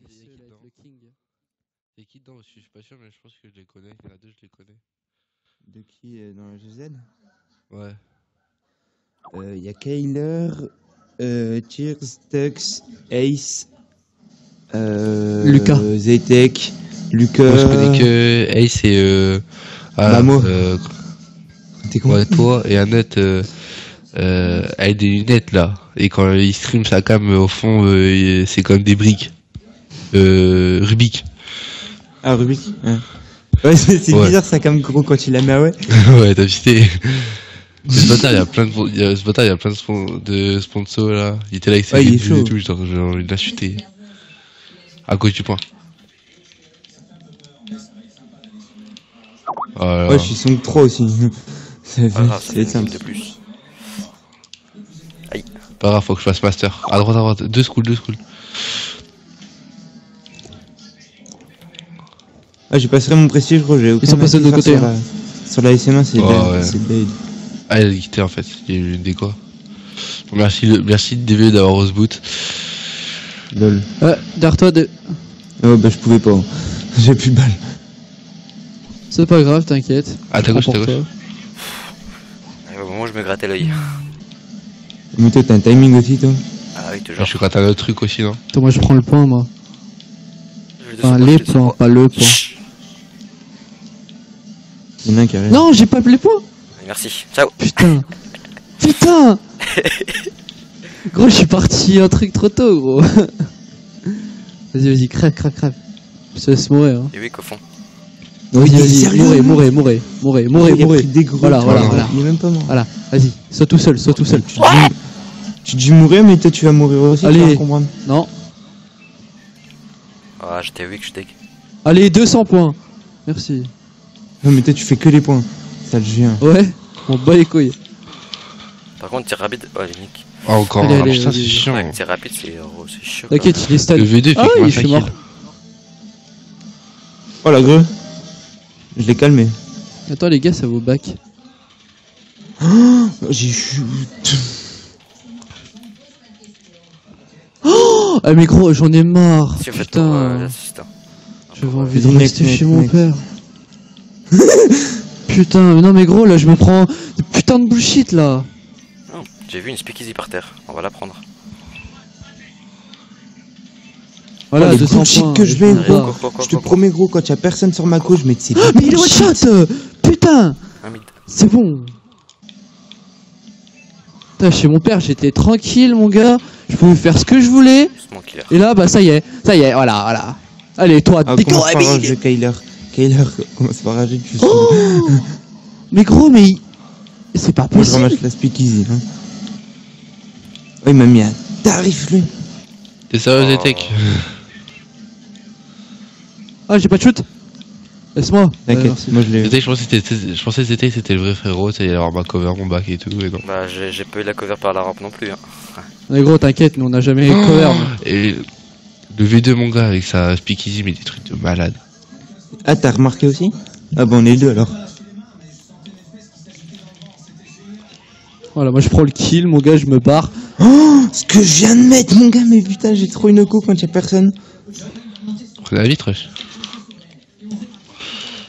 C'est seul avec le King. C'est qui dedans? Je suis pas sûr, mais je pense que je les connais. Il y en a deux, je les connais. De qui dans le GZ? Ouais. Il y a Kyler, Tears, Tux, Ace, Lucas. Zetek, Moi, je connais Lucas. que Ace et Mamo. T'es con? ouais, toi et Annette avec des lunettes là. Et quand il stream sa cam au fond, c'est comme des briques. Rubik. Ah, Rubik. Ouais, c'est Ouais. bizarre ça comme gros quand il la met, ouais. Ouais, t'as visité. Ce bâtard, il y a plein de sponsors là. Il était là avec ses Ouais, il est vidéos chaud. et tout, genre, j'ai envie de l'acheter. À cause du point. Voilà. Ouais, je suis son 3 aussi. Pas grave, ça C'est fait une simple. de plus. Pas grave, faut que je fasse master. À droite. Deux schools. Ah, j'ai passé mon prestige, gros. J'ai aucun sont passés de l'autre côté, accessoire sur la SMA, c'est Oh, ouais. c'est bête. Ah, il a quitté en fait. Il y a eu une déco. Merci DV d'avoir roseboot. Lol. Derrière toi, Oh, bah, je pouvais pas. J'ai plus de balles. c'est pas grave, t'inquiète. À ta gauche, Prends pour toi. Au moment où je me grattais l'œil. Mais toi, t'as un timing aussi, toi. Ah oui, Je toujours. suis quand un autre truc aussi, non? Attends, moi je prends le point, moi. Je Enfin, descends, les je descends. points, pas le point. Chut. Il y en a un qui arrive. Non, j'ai pas les points. Merci. Ciao. Putain. Putain. Gros, je suis parti un truc trop tôt, gros. Vas-y, crève. Je te laisse mourir. Hein. Et oui, qu'au fond. Non, il est Vas-y, sérieux, mourez. Il a pris des gros Voilà, trucs. voilà. Il est même pas mort. Voilà, vas-y, sois tout seul. Tu dis mourir, mais toi, tu vas mourir aussi. Allez. Tu vas comprendre. Non. Ah, j'étais weak, je deg. Allez, 200 points. Merci. Non, mais toi, tu fais que les points. Ça le vient. Ouais, on bat les couilles. Par contre, tir rapide. Oh, les niques. Ah, encore Allez, un. allez, Putain, vas-y. c'est chiant. Ouais, tir rapide, c'est chiant. quoi. T'inquiète, il est stun. Le V2 Ah fait oui, combien je suis de mort. kills? Oh, la greu. Je l'ai calmé. Attends, les gars, ça vaut back. Oh, j'ai chute. Ah, mais gros, j'en ai marre. Si, en fait, Putain. l'assistant. J'avais envie de Vas-y, rester mec, chez mec, mon mec. père. Putain, mais non, mais gros, là, je me prends de putain de bullshit, là. Oh, j'ai vu une speakeasy par terre. On va la prendre. Voilà, Oh, les 200 bullshit points. que je vais, vais gros. pas. Je te promets, gros, quand il y a personne sur ma couche, je mets de ces Ah, mais il est one shot. Putain, Un mid. c'est bon. Putain, chez mon père, j'étais tranquille, mon gars. Je pouvais faire ce que je voulais. Doucement, killer. Et là, bah, ça y est, voilà. Allez, toi, Ah, décore, commence par rager, Kyler. Kyler, commence par rager, tu sais. Oh mais gros, mais c'est pas Moi, je possible. ramasse la speakeasy, hein. Oh, il m'a mis un tarif, lui. T'es sérieux, Oh. Zetek? Ah, j'ai pas de shoot. Laisse-moi. T'inquiète, merci. moi, je l'ai. Zetek, je pensais que Zetek c'était le vrai frérot, ça allait avoir ma cover, mon bac et tout, et non. Bah, j'ai pas eu la cover par la rampe non plus. Hein. Mais gros, t'inquiète, nous on a jamais cover. nous. Et le V2, mon gars, avec sa speakeasy, mais des trucs de malade. Ah, t'as remarqué aussi? Ah, bah, on est deux alors. Voilà, moi je prends le kill, mon gars, je me barre. Oh, ce que je viens de mettre, mon gars, mais putain, j'ai trop une co quand il y a personne. Prenez la vitre, wesh.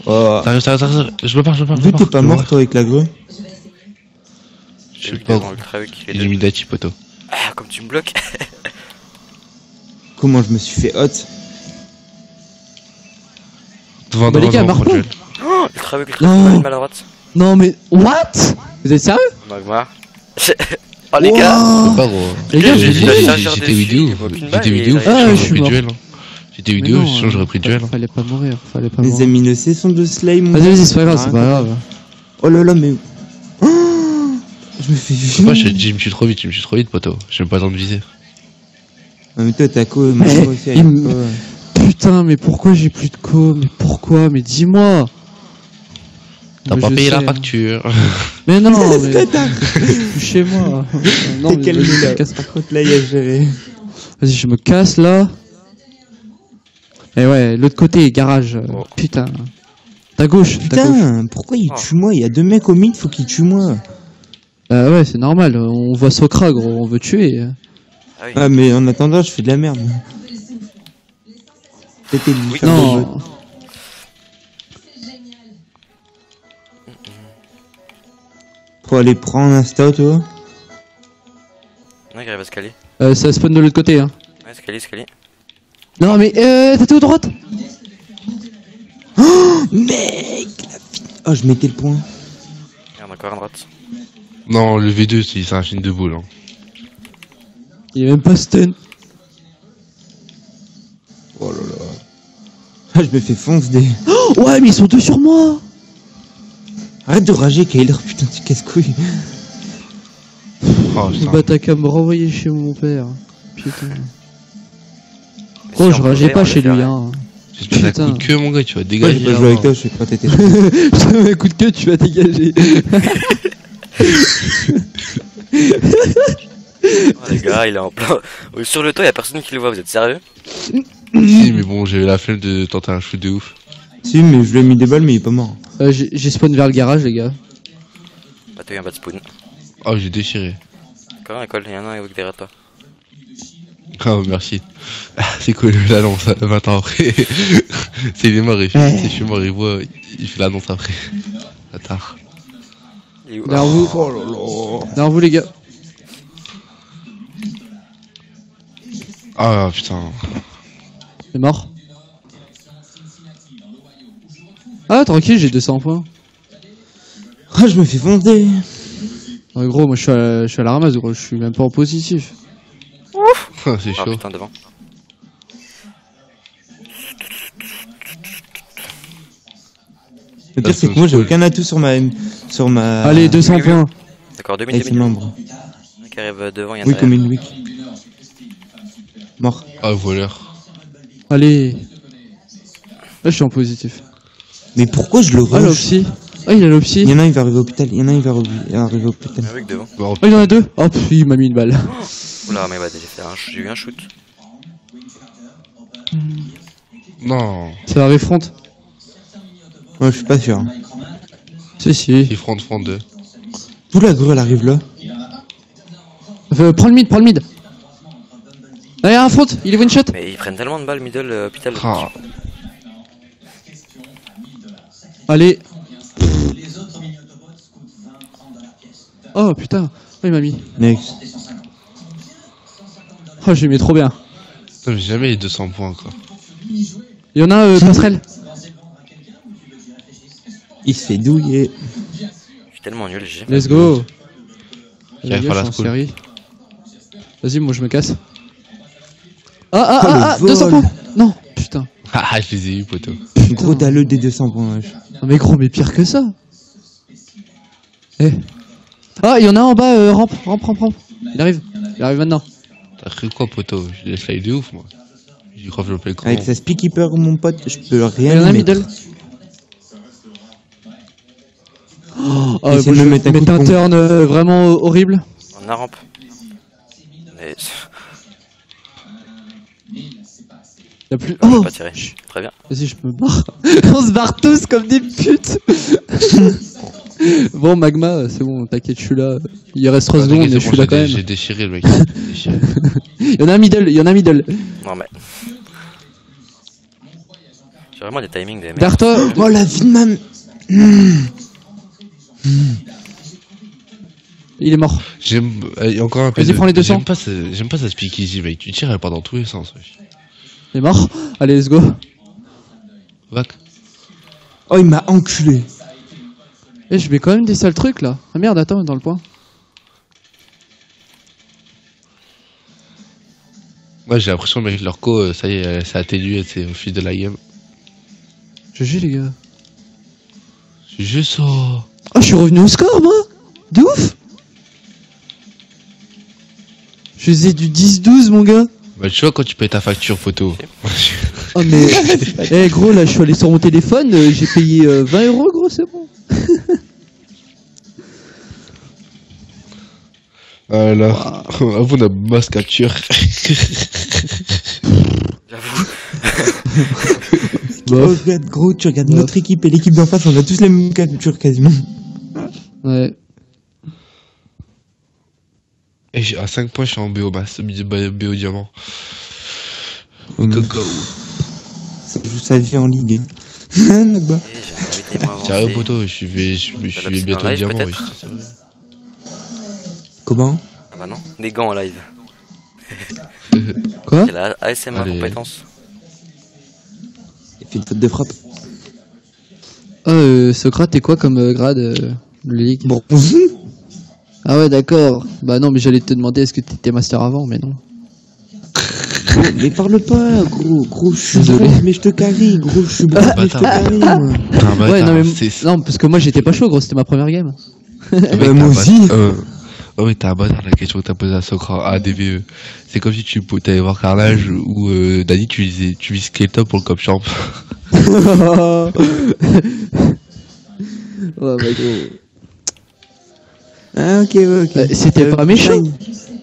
Oh. T'arrives, je me barre. Vu que t'es pas mort, toi, avec la grue. Je sais J'ai pas, devant ultra weak. Les deux. Illuminati, poteau. Ah, comme tu me bloques. Comment je me suis fait hot? Devant, Bah, les gars, devant, marre pas. Joel. Oh, ultra weak, Non. mal à droite. Non mais, what? Vous êtes sérieux? Magma. Oh, les gars. C'est pas gros. Les gars, j'ai j'ai la dit- chargeur J'étais dessus, vidéo, il voit aucune balle j'étais et vidéo, il arrive. Ah, je j'aurais suis pris mort. duel. J'étais Mais vidéo, non, sinon j'aurais pris duel. Fallait pas mourir, fallait pas Les mourir. amis, le son de Slay, mon Vas-y, gars. c'est pas grave, c'est Ah, pas grave. Oh là là, mais. Oh, je me fais Moi, je me suis trop vite, poteau. J'ai même pas le temps de viser. Ah, mais toi, t'as co, Mais, moi aussi, avec il me- co. Putain, mais pourquoi j'ai plus de co? Mais pourquoi? Mais dis-moi. T'as Mais pas je payé sais, la hein. facture. Mais non, mais. Chez moi. Non, T'es mais quel vas-y, je me gars? casse. Par contre, là, il y a géré. Vas-y, je me casse là. Et ouais, l'autre côté, garage. Oh. Putain. Ta gauche, ta gauche. Putain, pourquoi il Oh. tue moi? Il y a deux mecs au mid, faut qu'ils tuent moi. Bah ouais, c'est normal. On voit Sokra, gros, on veut tuer. Ah oui. Ah, mais en attendant, je fais de la merde. C'était lui faire Non. le vote. Faut aller prendre un stout, toi. Non, il arrive à escalier. Ça spawn de l'autre côté, hein. Ouais, escalier, escalier. Non, mais t'étais au droite. Oh, mec, la vie. Oh, je mettais le point. Merde, encore à droite. Non, le V2, c'est un film de boule. Hein. Il est même pas stun. Oh là là. Ah, je me fais fonce des... Oh, ouais, mais ils sont deux sur moi. Arrête de rager, Kyler, putain, tu casse-couille. Oh, Je putain. bats, t'as qu'à me renvoyer chez mon père. Putain. Mais Gros, si, je on rageais peut pas faire, chez on peut lui, faire. hein. J'espère un Putain. coup de queue, mon gars, tu vas Ouais, dégager. j'ai pas joué avec toi, je sais pas, t'étais... Je te mets un coup de queue, tu vas dégager. Oh, les gars, il est en plein. Sur le toit, y'a personne qui le voit, vous êtes sérieux? Si, mais bon, j'ai eu la flemme de tenter un shoot de ouf. Si, mais je lui ai mis des balles, mais il est pas mort. J'ai spawn vers le garage, les gars. Bah, t'as eu un bad spawn. Oh, j'ai déchiré. Encore un école, y'en a un derrière toi. Oh, merci. Ah, c'est cool, l'annonce 20 ans après. C'est il est mort, je suis mort, il voit, il fait l'annonce après. Attends. Il est où? Derrière vous. Oh là là. Derrière vous, les gars. Ah, putain. C'est mort. Ah, tranquille, j'ai 200 points. Ah, je me fais foncer. Ouais, gros, moi je suis à la ramasse, gros. Je suis même pas en positif. C'est Ah chaud. putain, devant. Le pire, c'est que moi, j'ai aucun atout sur ma... Allez, 200 oui, oui. points. D'accord, 2 Avec minutes. ses membres. Un qui arrive devant, y'en a Oui, un comme derrière. une week. Mort. Ah, voleur. Allez. Là, je suis en positif. Mais pourquoi je le Ah, rush? l'opsy. Ah, il a l'opsy. Il y en a un, il va arriver au hôpital. Il y en a un, il va arriver au hôpital. Un mec devant. Bon, Oh, il y en a deux. Oh, pff, il m'a mis une balle. Oula, mais bah, j'ai eu un shoot. non. Ça va front. Ouais, je suis pas sûr. Hein. Si. Il front 2. D'où la grue, elle arrive là? Prends le mid. Là, il y a un front. Il est one shot. Mais ils prennent tellement de balles, middle, hôpital. Ah. Allez. Oh, putain. Oh, il m'a mis. Next. Oh, j'ai mis trop bien. Putain, mais j'ai jamais les 200 points, quoi. Il y en a un, passerelle. Il se fait douiller. Je suis tellement nul, j'ai. Let's go. Qui arrive Les par gars, la je suis en school. série. Vas-y, moi je me casse. Oh, le 200 vol. points. Non, putain. Ah, je les ai eu, poteau. Gros dalleux des 200 points. Wesh. Non, mais gros, mais pire que ça. Eh. Ah, il y en a un en bas, rampe. Il arrive maintenant. T'as cru quoi, poteau? Je laisse slide de ouf, moi. J'y crois que je m'appelle comment? Avec sa speakeeper, mon pote, je peux Il y rien en a un mettre. middle. Oh, Essaye de je me vais mettre un coup mettre de un pompe. turn vraiment horrible. On a rampe. Mais. Y a plus. Je Oh, vais pas tirer. Très bien. vas-y, je me barre. On se barre tous comme des putes. Bon, Magma, c'est bon, t'inquiète, je suis là. Il reste 3 secondes, mais je suis là quand J'ai même. déchiré, le mec. J'ai déchiré. Il y en a un middle. Non, mais. J'ai vraiment des timings des mecs. Derrière toi. Oh la vie de ma... Il est mort. J'aime, il y a encore un peu Vas-y, prends les 200. J'aime pas ça speakeasy, mec. Tu tires, elle part dans tous les sens, wesh. Il est mort. Allez, let's go. Vac. Oh, il m'a enculé. Eh, je mets quand même des sales trucs là. Ah merde, attends, dans le point. Moi, j'ai l'impression, mec, leur co, ça y est, ça a atténué, c'est au fil de la game. GG les gars. C'est juste ça. Oh, je suis revenu au score, moi. De ouf. Je faisais du 10-12, mon gars. Bah, tu vois, quand tu payes ta facture, photo. Oh, mais. Eh, gros, là, je suis allé sur mon téléphone. J'ai payé 20 €, gros, c'est bon. Voilà. Avoue, la masse capture. J'avoue. Oh, regarde, gros, tu regardes Bof. notre équipe et l'équipe d'en face, on a tous les mêmes captures quasiment. Ouais. Et à 5 points, je suis en BO masse, BO diamant. Mm. Coco. joue sa vie en ligue. Là-bas. Et j'ai invité moi Sérieux, avancer. poto, je suis bientôt live, diamant, oui. peut-être c'est vrai. Comment? Ah bah non, des gants en live. Quoi? C'est la ASMR Allez. compétence. Il fait une faute de frappe. Socrate, t'es quoi comme grade de ligue? Bon. Ah ouais, d'accord. Bah non, mais j'allais te demander est-ce que t'étais master avant, mais non. Mais parle pas, gros, je suis Désolé. bronze, mais je te carry, gros, je suis bronze, mais je te carry, moi. T'es un bâtard, Ouais, non, mais c'est- non, parce que moi j'étais pas chaud, gros, c'était ma première game. mec, t'es moi un aussi. bâtard. Oh mais t'es un bâtard, la question que t'as posée à Socrate, à DVE. C'est comme si tu t'allais voir Carnage ou Dani, tu vis Skeleton pour le Cop Champ. Ouais, bah gros. Ah, ok, ouais, ok. C'était pas méchant.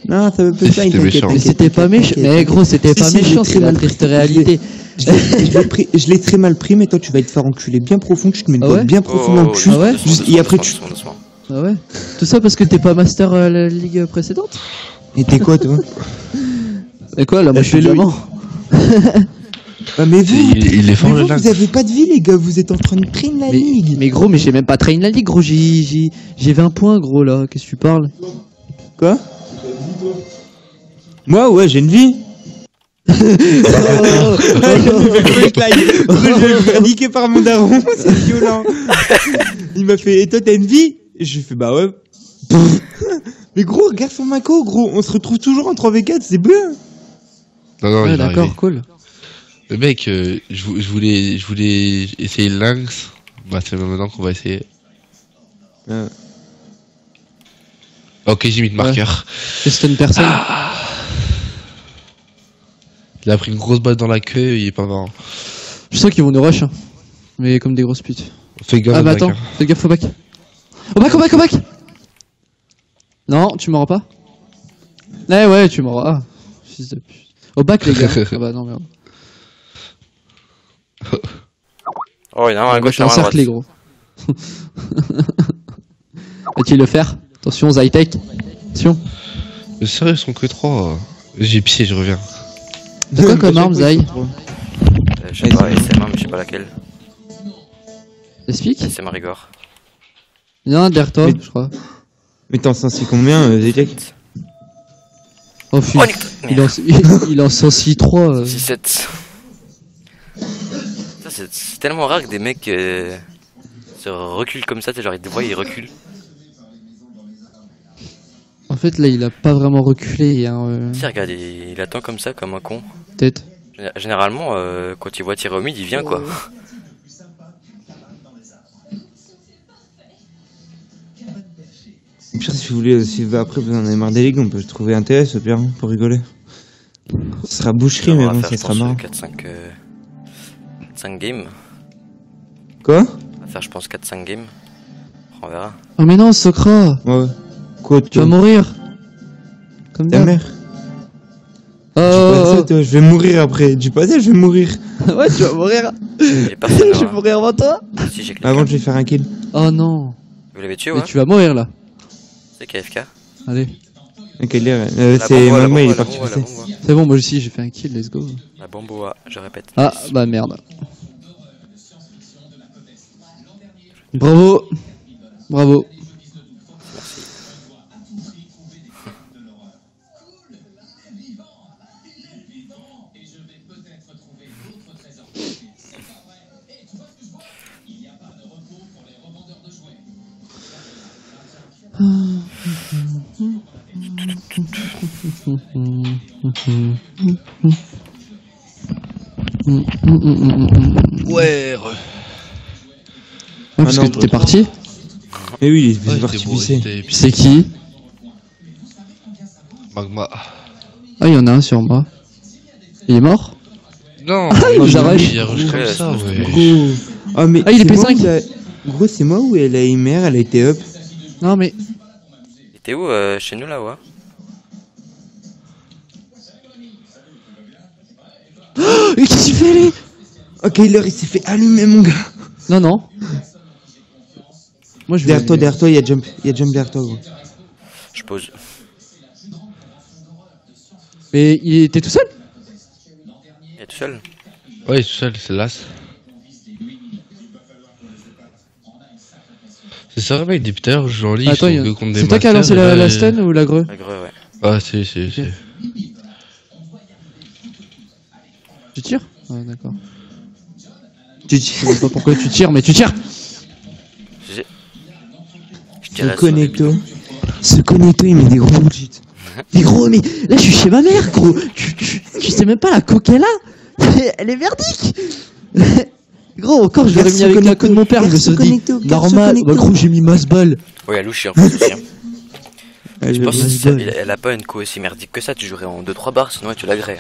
Non, ça veut pas Si, ça, c'était méchant. Mais c'était pas méchant. Mais gros, c'était pas méchant, c'est la triste réalité. Je l'ai très mal pris, mais toi tu vas te faire enculer bien profond, tu te mets une Ah botte ouais bien profond dans le cul. Ah ouais Et après tu. Doucement. Ah ouais? Tout ça parce que t'es pas master la ligue précédente? Et t'es quoi toi? Et quoi, là, moi je suis fais-le. diamant. Ah, mais vous, Il est fort mais le vous, lac. vous avez pas de vie les gars, vous êtes en train de train la ligue. Mais gros, mais j'ai même pas train la ligue, gros, j'ai 20 points, gros, là, qu'est-ce que tu parles? Quoi? Moi ouais, j'ai une vie. Je vais me faire niquer par mon daron, c'est violent. Il m'a fait, et toi t'as une vie? Je lui fais bah ouais. Mais gros, regarde son maco, gros, on se retrouve toujours en 3v4, c'est bien. Non, Ouais, il est d'accord, arrivé. cool. Le mec, je voulais essayer le lynx. Bah, c'est maintenant qu'on va essayer. Ok, j'ai mis de marqueur. C'est stun personne. Il a pris une grosse balle dans la queue, il est pas marrant. Je sens qu'ils vont nous rush, hein. Mais comme des grosses putes. Fais gaffe, Ah bah mec, attends, hein. fais gaffe au bac. Au bac, au bac, au bac! Non, tu m'auras pas? Ouais, tu m'auras. Ah, fils de pute. Au bac, les gars. Ah bah non, merde. Oh, il y en a un à On va gauche, il y en a un à encercler, droite. gros. Va-t-il le faire? Attention, Zytech. Attention. Mais sérieux, ils sont que 3. J'ai pissé, je reviens. T'as quoi comme arme, Zay? Je sais pas, SMA, mais je sais pas laquelle. Explique. SMA Rigor. Il y en a un derrière toi, Mais- je crois. Mais t'en sens combien, Zétech? Oh, fuck. Oh, nique. Il en, il en sensit 3. 6-7. Ça, c'est tellement rare que des mecs se reculent comme ça, tu sais, genre ils te voient, ils reculent. En fait, là, il a pas vraiment reculé, hein, Si, regarde, il attend comme ça, comme un con. peut-être. Généralement, quand il voit tirer au mid, il vient quoi. Au pire, si vous voulez, si après vous en avez marre des ligues, on peut trouver un TS au pire, hein, pour rigoler. Ce sera boucherie, mais On va bon, faire, ça je sera pense, marrant. 4-5 games. Quoi? On va faire, je pense, 4-5 games. On verra. Oh, mais non, Socra! Ouais. Quoi, Tu vas mourir! Comme ta d'hab. mère? Oh, Dis pas ça, toi, je vais mourir après. Dis pas ça, je vais mourir. ouais, tu vas mourir! J'ai personne Je vais là. mourir avant toi! Si, j'ai cliqué. Avant, je vais faire un kill. Oh non! Vous l'avez tué, Mais ouais? tu vas mourir là! C'est KFK. Allez, Ok, l'air. La C'est bomboa, la Magma, il est bomboa, parti la pousser. bomboa. c'est bon, moi aussi j'ai fait un kill, let's go! La bomboa, je répète. Ah, bah merde! Bravo! Bravo! Ouais, Ah, parce non, que t'es bah, parti? Mais oui, il est ouais, parti c'était pousser. c'était C'est qui? Magma. Ah, il y en a un sur moi. Il est mort? Non, il nous arrache. Il arrache comme Ouais, ça, c'est ouais. Gros. Ah, mais Ah, il est c'est moi P5. où Gros, c'est moi où elle a émer, elle a été up. Non, mais. Il était où chez nous là, ouais? Oh, et qu'est-ce qu'il fait, lui? Ok, il s'est fait allumer, mon gars. Non, non. Moi, je vais. Derrière toi, il y a jump derrière toi, gros. Je pose. Mais il était tout seul? Il est tout seul? Ouais, tout seul, c'est l'as. C'est ça, mec, depuis tout à l'heure, je joue en ligne, Attends, je joue contre des c'est toi qui as lancé masters, la stun ou la greu? La greu, ouais. Ah, c'est. Tu tires? Ah, d'accord. Tu Je sais pas pourquoi tu tires, mais tu tires! Je Ce dirais connecto. Ce connecto, il met des gros bullshit. Mais gros, mais là je suis chez ma mère, gros! Tu sais même pas la coque qu'elle a! Elle est merdique! Gros, encore je l'aurais mis avec la queue de mon père, je me serais dit, normal, bah gros, j'ai mis masse balle. Oui, elle louche en plus aussi. Hein. Ouais, Je pense que je- si elle a pas une co aussi merdique que ça, tu jouerais en 2-3 barres, sinon tu l'agrais.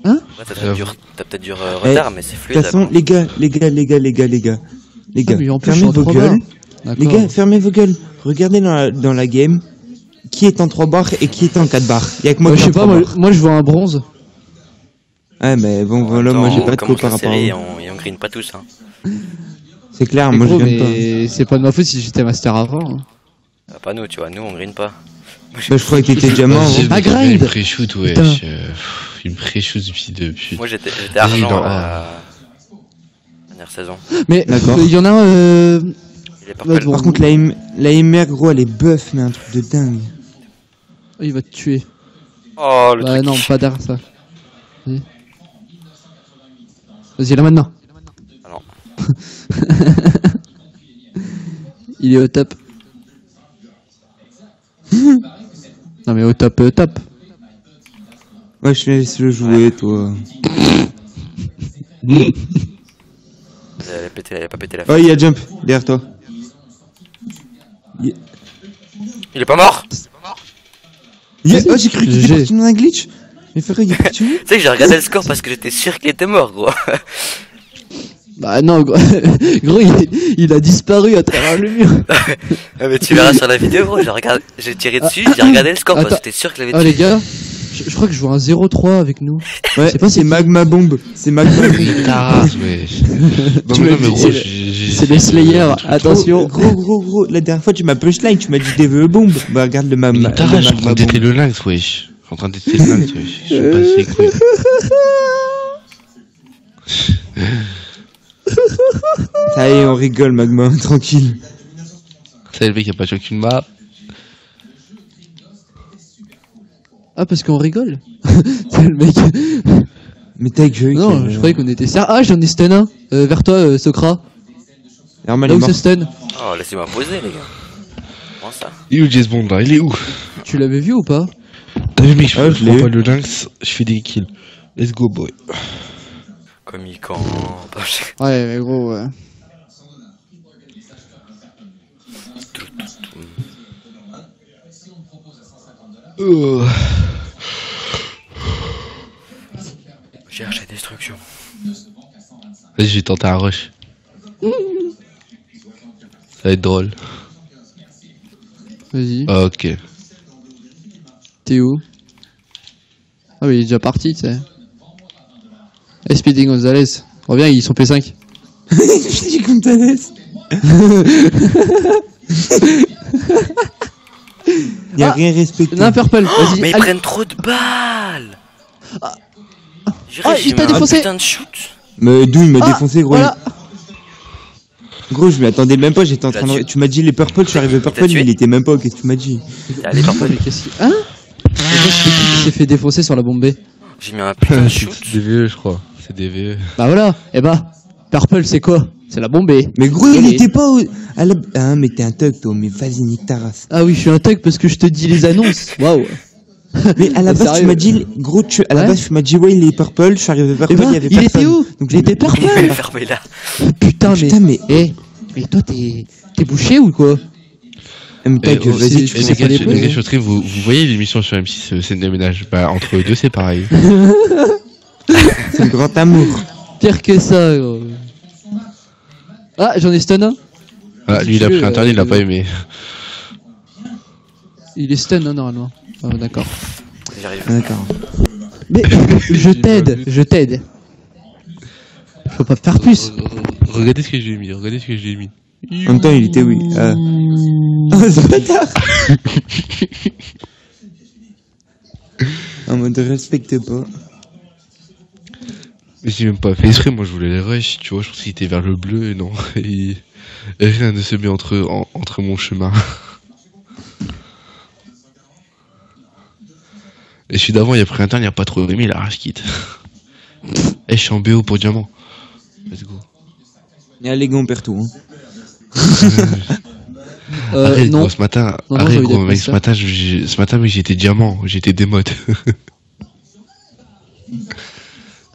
Hein? Ouais, t'as peut-être du retard, mais c'est De fluide. toute façon, les gars, les gars, Ah, mais en plus, je suis fermez en vos 3 gueules. barres. Les gars, fermez vos gueules. Regardez dans la game qui est en 3 barres et qui est en 4 barres. Il y a que moi Je qui sais en pas, 3 moi, barres. moi je vois un bronze. Ouais, mais bon, voilà, moi j'ai pas de co par rapport à et vous. on green pas tous. Hein. C'est clair, Mais moi je gros, viens pas. mais c'est pas de ma faute si j'étais master avant. Hein. Pas nous, tu vois, nous on green pas. Bah, je croyais que t'étais diamant. Vas-y, hein. Ah, grind. Il me pré-shoot, wesh. Putain. Il me pré-shoot depuis de pute. Moi j'étais argent dans- à la dernière saison. Mais D'accord. il y en a un. Il est pas Ouais, bon. Par contre, la MR, gros, elle est buff, mais un truc de dingue. Il va te tuer. Oh le Bah truc. non, pas derrière ça. Vas-y. Vas-y, là maintenant. Ah non. Il est au top. Non mais au top, top. Ouais, je laisse le jouer, toi. Elle a pas pété la Oh, il y a jump, derrière toi. Il est pas mort. Oh, j'ai cru qu'il était GG. parti dans un glitch. Mais frère, il est parti où? Tu sais que j'ai regardé le score parce que j'étais sûr qu'il était mort, gros. Bah non, gros, gros il a disparu à travers le mur. Ah, mais tu verras sur la vidéo, gros. J'ai tiré dessus, j'ai regardé le score parce que j'étais sûr qu'il avait Ah les tué. gars, je crois que je vois un 0-3 avec nous. Ouais, C'est pas c'est Magma Bomb. C'est Magma Bomb. Ah, wesh. Bah, Tu mais m'as non, mais dit, gros, c'est les Slayers, attention. Gros, la dernière fois tu m'as punchline, tu m'as dit DVE bombe. Bah regarde le Mais Magma t'arraches, je suis en train Bomb. d'éteindre le lynx, wesh. Je suis en train d'éteindre le lynx, wesh. Je suis passé les couilles. Ça y est, on rigole Magma, tranquille. Ça, le mec, y a pas joué qu'une map. Ah parce qu'on rigole. C'est le mec. Mais ta gueule. Non, je croyais qu'on était sérieux. Ah j'en ai stun un. Vers toi, Socra. Normal, Là il est où mort. c'est stun. Oh, laissez-moi poser, les gars. Comment ça? Il est où Jace Bond là? Il est où? Tu l'avais vu ou pas? T'as vu, mec, je Ah, je l'ai prends eu. pas le lynx, je fais des kills. Let's go, boy. Comme il campe. Ouais mais gros ouais. Cherche la destruction. Vas-y, je vais tenter un rush. Ça va être drôle. Vas-y. Ah, ok. T'es où? Ah oui il est déjà parti tu sais. Hey Speedy Gonzalez. Reviens ils sont P5. J'ai comme ta laisse. Y'a Ah, rien respecté. Non Purple, vas-y. Mais ils allez. prennent trop de balles. Ah, il t'a défoncé. Putain de shoot. Mais d'où il m'a Ah, défoncé, gros. Voilà. Gros, je m'y attendais même pas, j'étais en Il a train de. tué. Tu m'as dit les purple, je suis arrivé purple, tué. il était même pas, qu'est-ce que tu m'as dit? Allez, par Mais qu'est-ce qu'il... Hein? C'est qui s'est fait défoncer sur la bombe B? J'ai mis un putain de C'est shoot. DVE, je crois. C'est DVE. Bah voilà. Eh bah, Purple c'est quoi? C'est la bombe B. Mais gros, il Allez. était pas à la. Ah, mais t'es un thug, toi, mais vas-y, nique ta race. Ah oui, je suis un thug parce que je te dis les annonces. Waouh. Mais à la base, Sérieux tu m'as dit, gros, à la Ouais. base, tu m'as dit, ouais, il est purple, je suis arrivé purple, Eh ben, il y avait il personne. était où? Donc, Il était purple. Il est fermé là. Putain, Putain, mais. mais toi t'es bouché ou quoi? Mais ta gueule, vas-y, tu c'est- les fais pas gars, les les pauses, gars hein. sur stream, vous voyez l'émission sur M6 scène de ménage? Bah, entre eux deux, c'est pareil. c'est le grand amour. Pire que ça, gros. Ah, j'en ai stun un. Ah, lui, il a pris un turn, il l'a pas aimé. Il est stun, hein, normalement. Ah, d'accord. J'arrive. Ah, d'accord. Mais je t'aide. Faut pas faire plus. Regardez ce que j'ai mis, regardez ce que j'ai mis. En même temps, il était, oui. Oh, ce bâtard! En mode respecte pas. Mais j'ai même pas fait exprès, moi je voulais les rush, tu vois, je pensais qu'il était vers le bleu, et non. Et rien ne se met entre mon chemin. Et celui d'avant, il a pris un turn, il a pas trop aimé, il a rage quitte. Eh, je suis en BO pour diamant. Let's go. Et allez, on perd tout. Hein. Arrête, non. gros, ce matin, Non, arrête, j'ai gros, envie mec, d'être ce matin, mec, j'étais diamant, j'étais démode.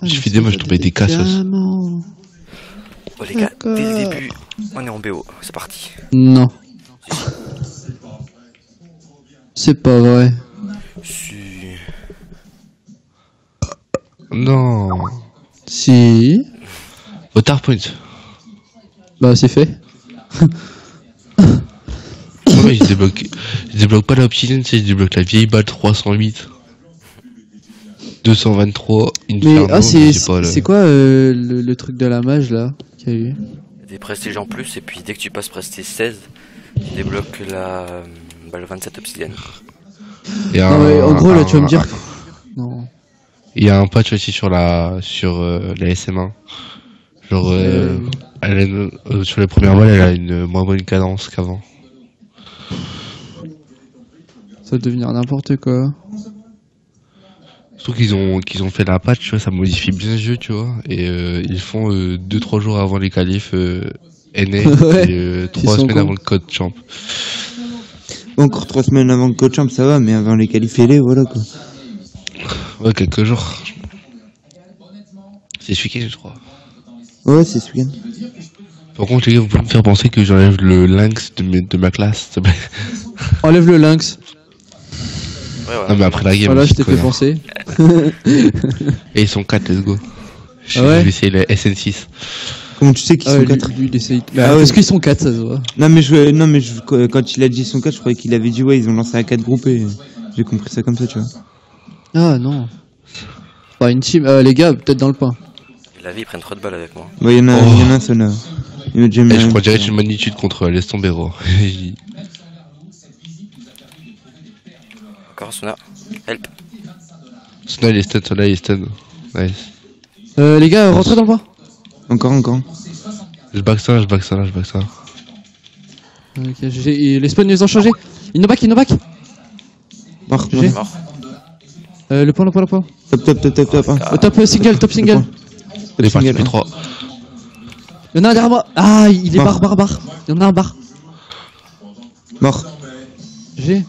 J'ai fait des mots, je tombais des cassos. Bon les gars, dès le début, on est en BO, c'est parti. Non. C'est pas vrai. Si... Non. Si. Retard point. Bah c'est fait. Ouais, je débloque pas la obsidienne, je débloque la vieille balle 308. 223, Mais Inferno, c'est quoi le truc de la mage là qu'il y a eu? Des prestiges en plus, et puis dès que tu passes prestige 16, tu débloques la balle 27 obsidienne. Non mais en gros là tu vas me dire... Non. Il y a un patch aussi sur la SM1. Genre, sur les premières balles, elle a une moins bonne cadence qu'avant. Ça va devenir n'importe quoi. Surtout qu'ils ont fait la patch, tu vois, ça modifie bien le jeu, tu vois. Et ils font 2-3 jours avant les qualifs NA Ouais, et 3 semaines avant le code champ. Encore 3 semaines avant le code champ, ça va, mais avant les qualifiés, voilà quoi. Ouais, quelques jours. C'est ce week-end, je crois. Ouais, c'est ce week-end. Par contre, les gars, vous pouvez me faire penser que j'enlève le lynx de ma classe, s'il te plaît. Enlève le lynx. Ouais, voilà. Non, mais après la game. Voilà, aussi, je t'ai fait connard. penser. Et ils sont 4, let's go. Je Ah ouais vais essayer le SN6. Comment tu sais qu'ils sont 4? Lui, il essaye. Ah ouais. Parce qu'ils sont 4, ça se voit. Non mais quand il a dit ils sont 4, je croyais qu'il avait dit ouais, ils ont lancé à 4 groupés. J'ai compris ça comme ça, tu vois. Ah non. Pas une team. Les gars, peut-être dans le pain. La vie, ils prennent trop de balles avec moi. Bon, il y en a un seul là. Il m'a déjà mis Eh, je un crois petit- direct une magnitude contre laisse tomber, gros. Encore Suna. Help. Snow, il est stun, Snow, il est stun. Nice. Les gars, rentrez dans le pain. Encore. Je back ça. Ok, les spawns ils ont changé. Ils nous back. Mort. GG. Mort. Le point. Top. Hein. Au top single. Il est parti Single, P3. Il y en a un derrière moi. Ah, il est Mort. barre. Il y en a un bar. Mort. GG.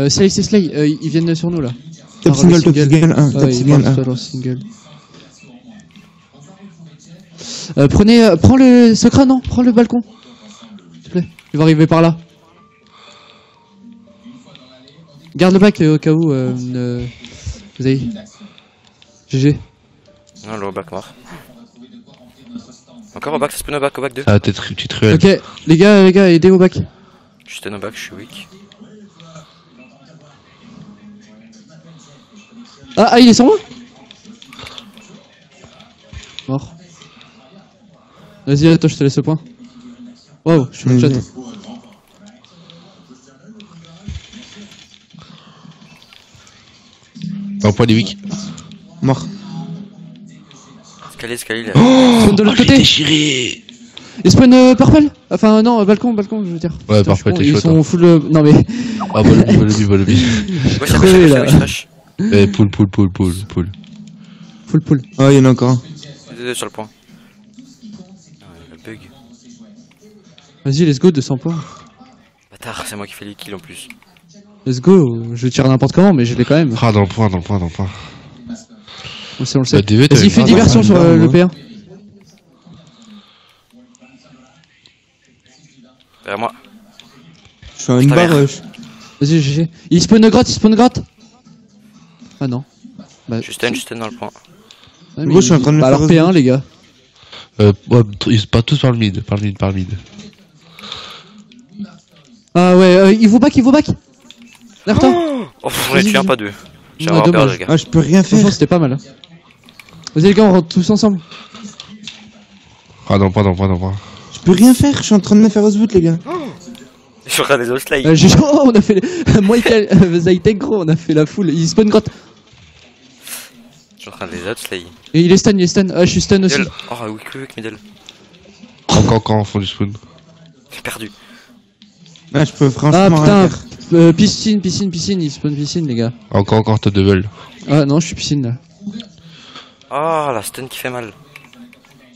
Slay, c'est Slay. Ils viennent sur nous là. Top single 1. Ah, Top il single part 1. tout à l'heure, single. Prends le secret, non, prends le balcon. S'il te plaît, il va arriver par là. Garde le bac au cas où. Vous avez. GG. Non, le back mort. Encore au back, ça spawn au back 2. Ah, peut-être une petite ruelle. Ok, les gars, aidez au bac. Je stun au back, je suis weak. Ah, il est sur moi. Mort. Vas-y, attends, je te laisse le point. Wow, je suis dans le chat. Un point des weak. Mort. Escalier là. Spawn de l'autre il est côté. déchiré. Et spawn purple. Enfin, non, balcon, je veux dire. Ouais, Putain, purple, je suis t'es con, chaud, ils sont full. Non mais. Ah, Bolobi. Ouais, Crevé, là. Poule. Full. Oh, il y en a encore un. Deux sur le point. Ah, le bug. Vas-y, let's go, 200 points. Bâtard, c'est moi qui fais les kills en plus. Let's go, je tire n'importe comment, mais je l'ai quand même. Ah, dans le point. On le sait. Bah, DV, Vas-y, fais t'avais diversion pas sur mal, le moi. P1. Derrière moi. Je fais une Putain, barre. merde. Vas-y, GG. Il spawn grotte. Ah non. Bah, Je stun dans le point. ouais, Moi, je suis en train de me bah, alors faire P1, les gars. Ouais, ils pas tous par le mid. Ah ouais, il vous back. L'arta. Oh, on est tué un pas deux. J'ai Ah, avoir peur, dommage. les gars. Ah, je peux rien Franchement, faire. c'était pas mal. Hein. Vas-y, les gars, on rentre tous ensemble. Ah, dans le point. Je peux rien faire. Je suis en train de me faire Osboot, les gars. Je suis en train de les slay. Oh, on a fait. Moi et Zaytek, gros, on a fait la foule. Il spawn grotte. Je suis en train de les outslay. Et il est stun. Ah, je suis stun aussi. Middle. Oh, weak, middle. Encore, en fond du spawn. J'ai perdu. Ah, je peux franchement. Ah putain, rien faire. piscine, il spawn piscine, les gars. Encore, top double. Ah non, je suis piscine là. Oh, la stun qui fait mal.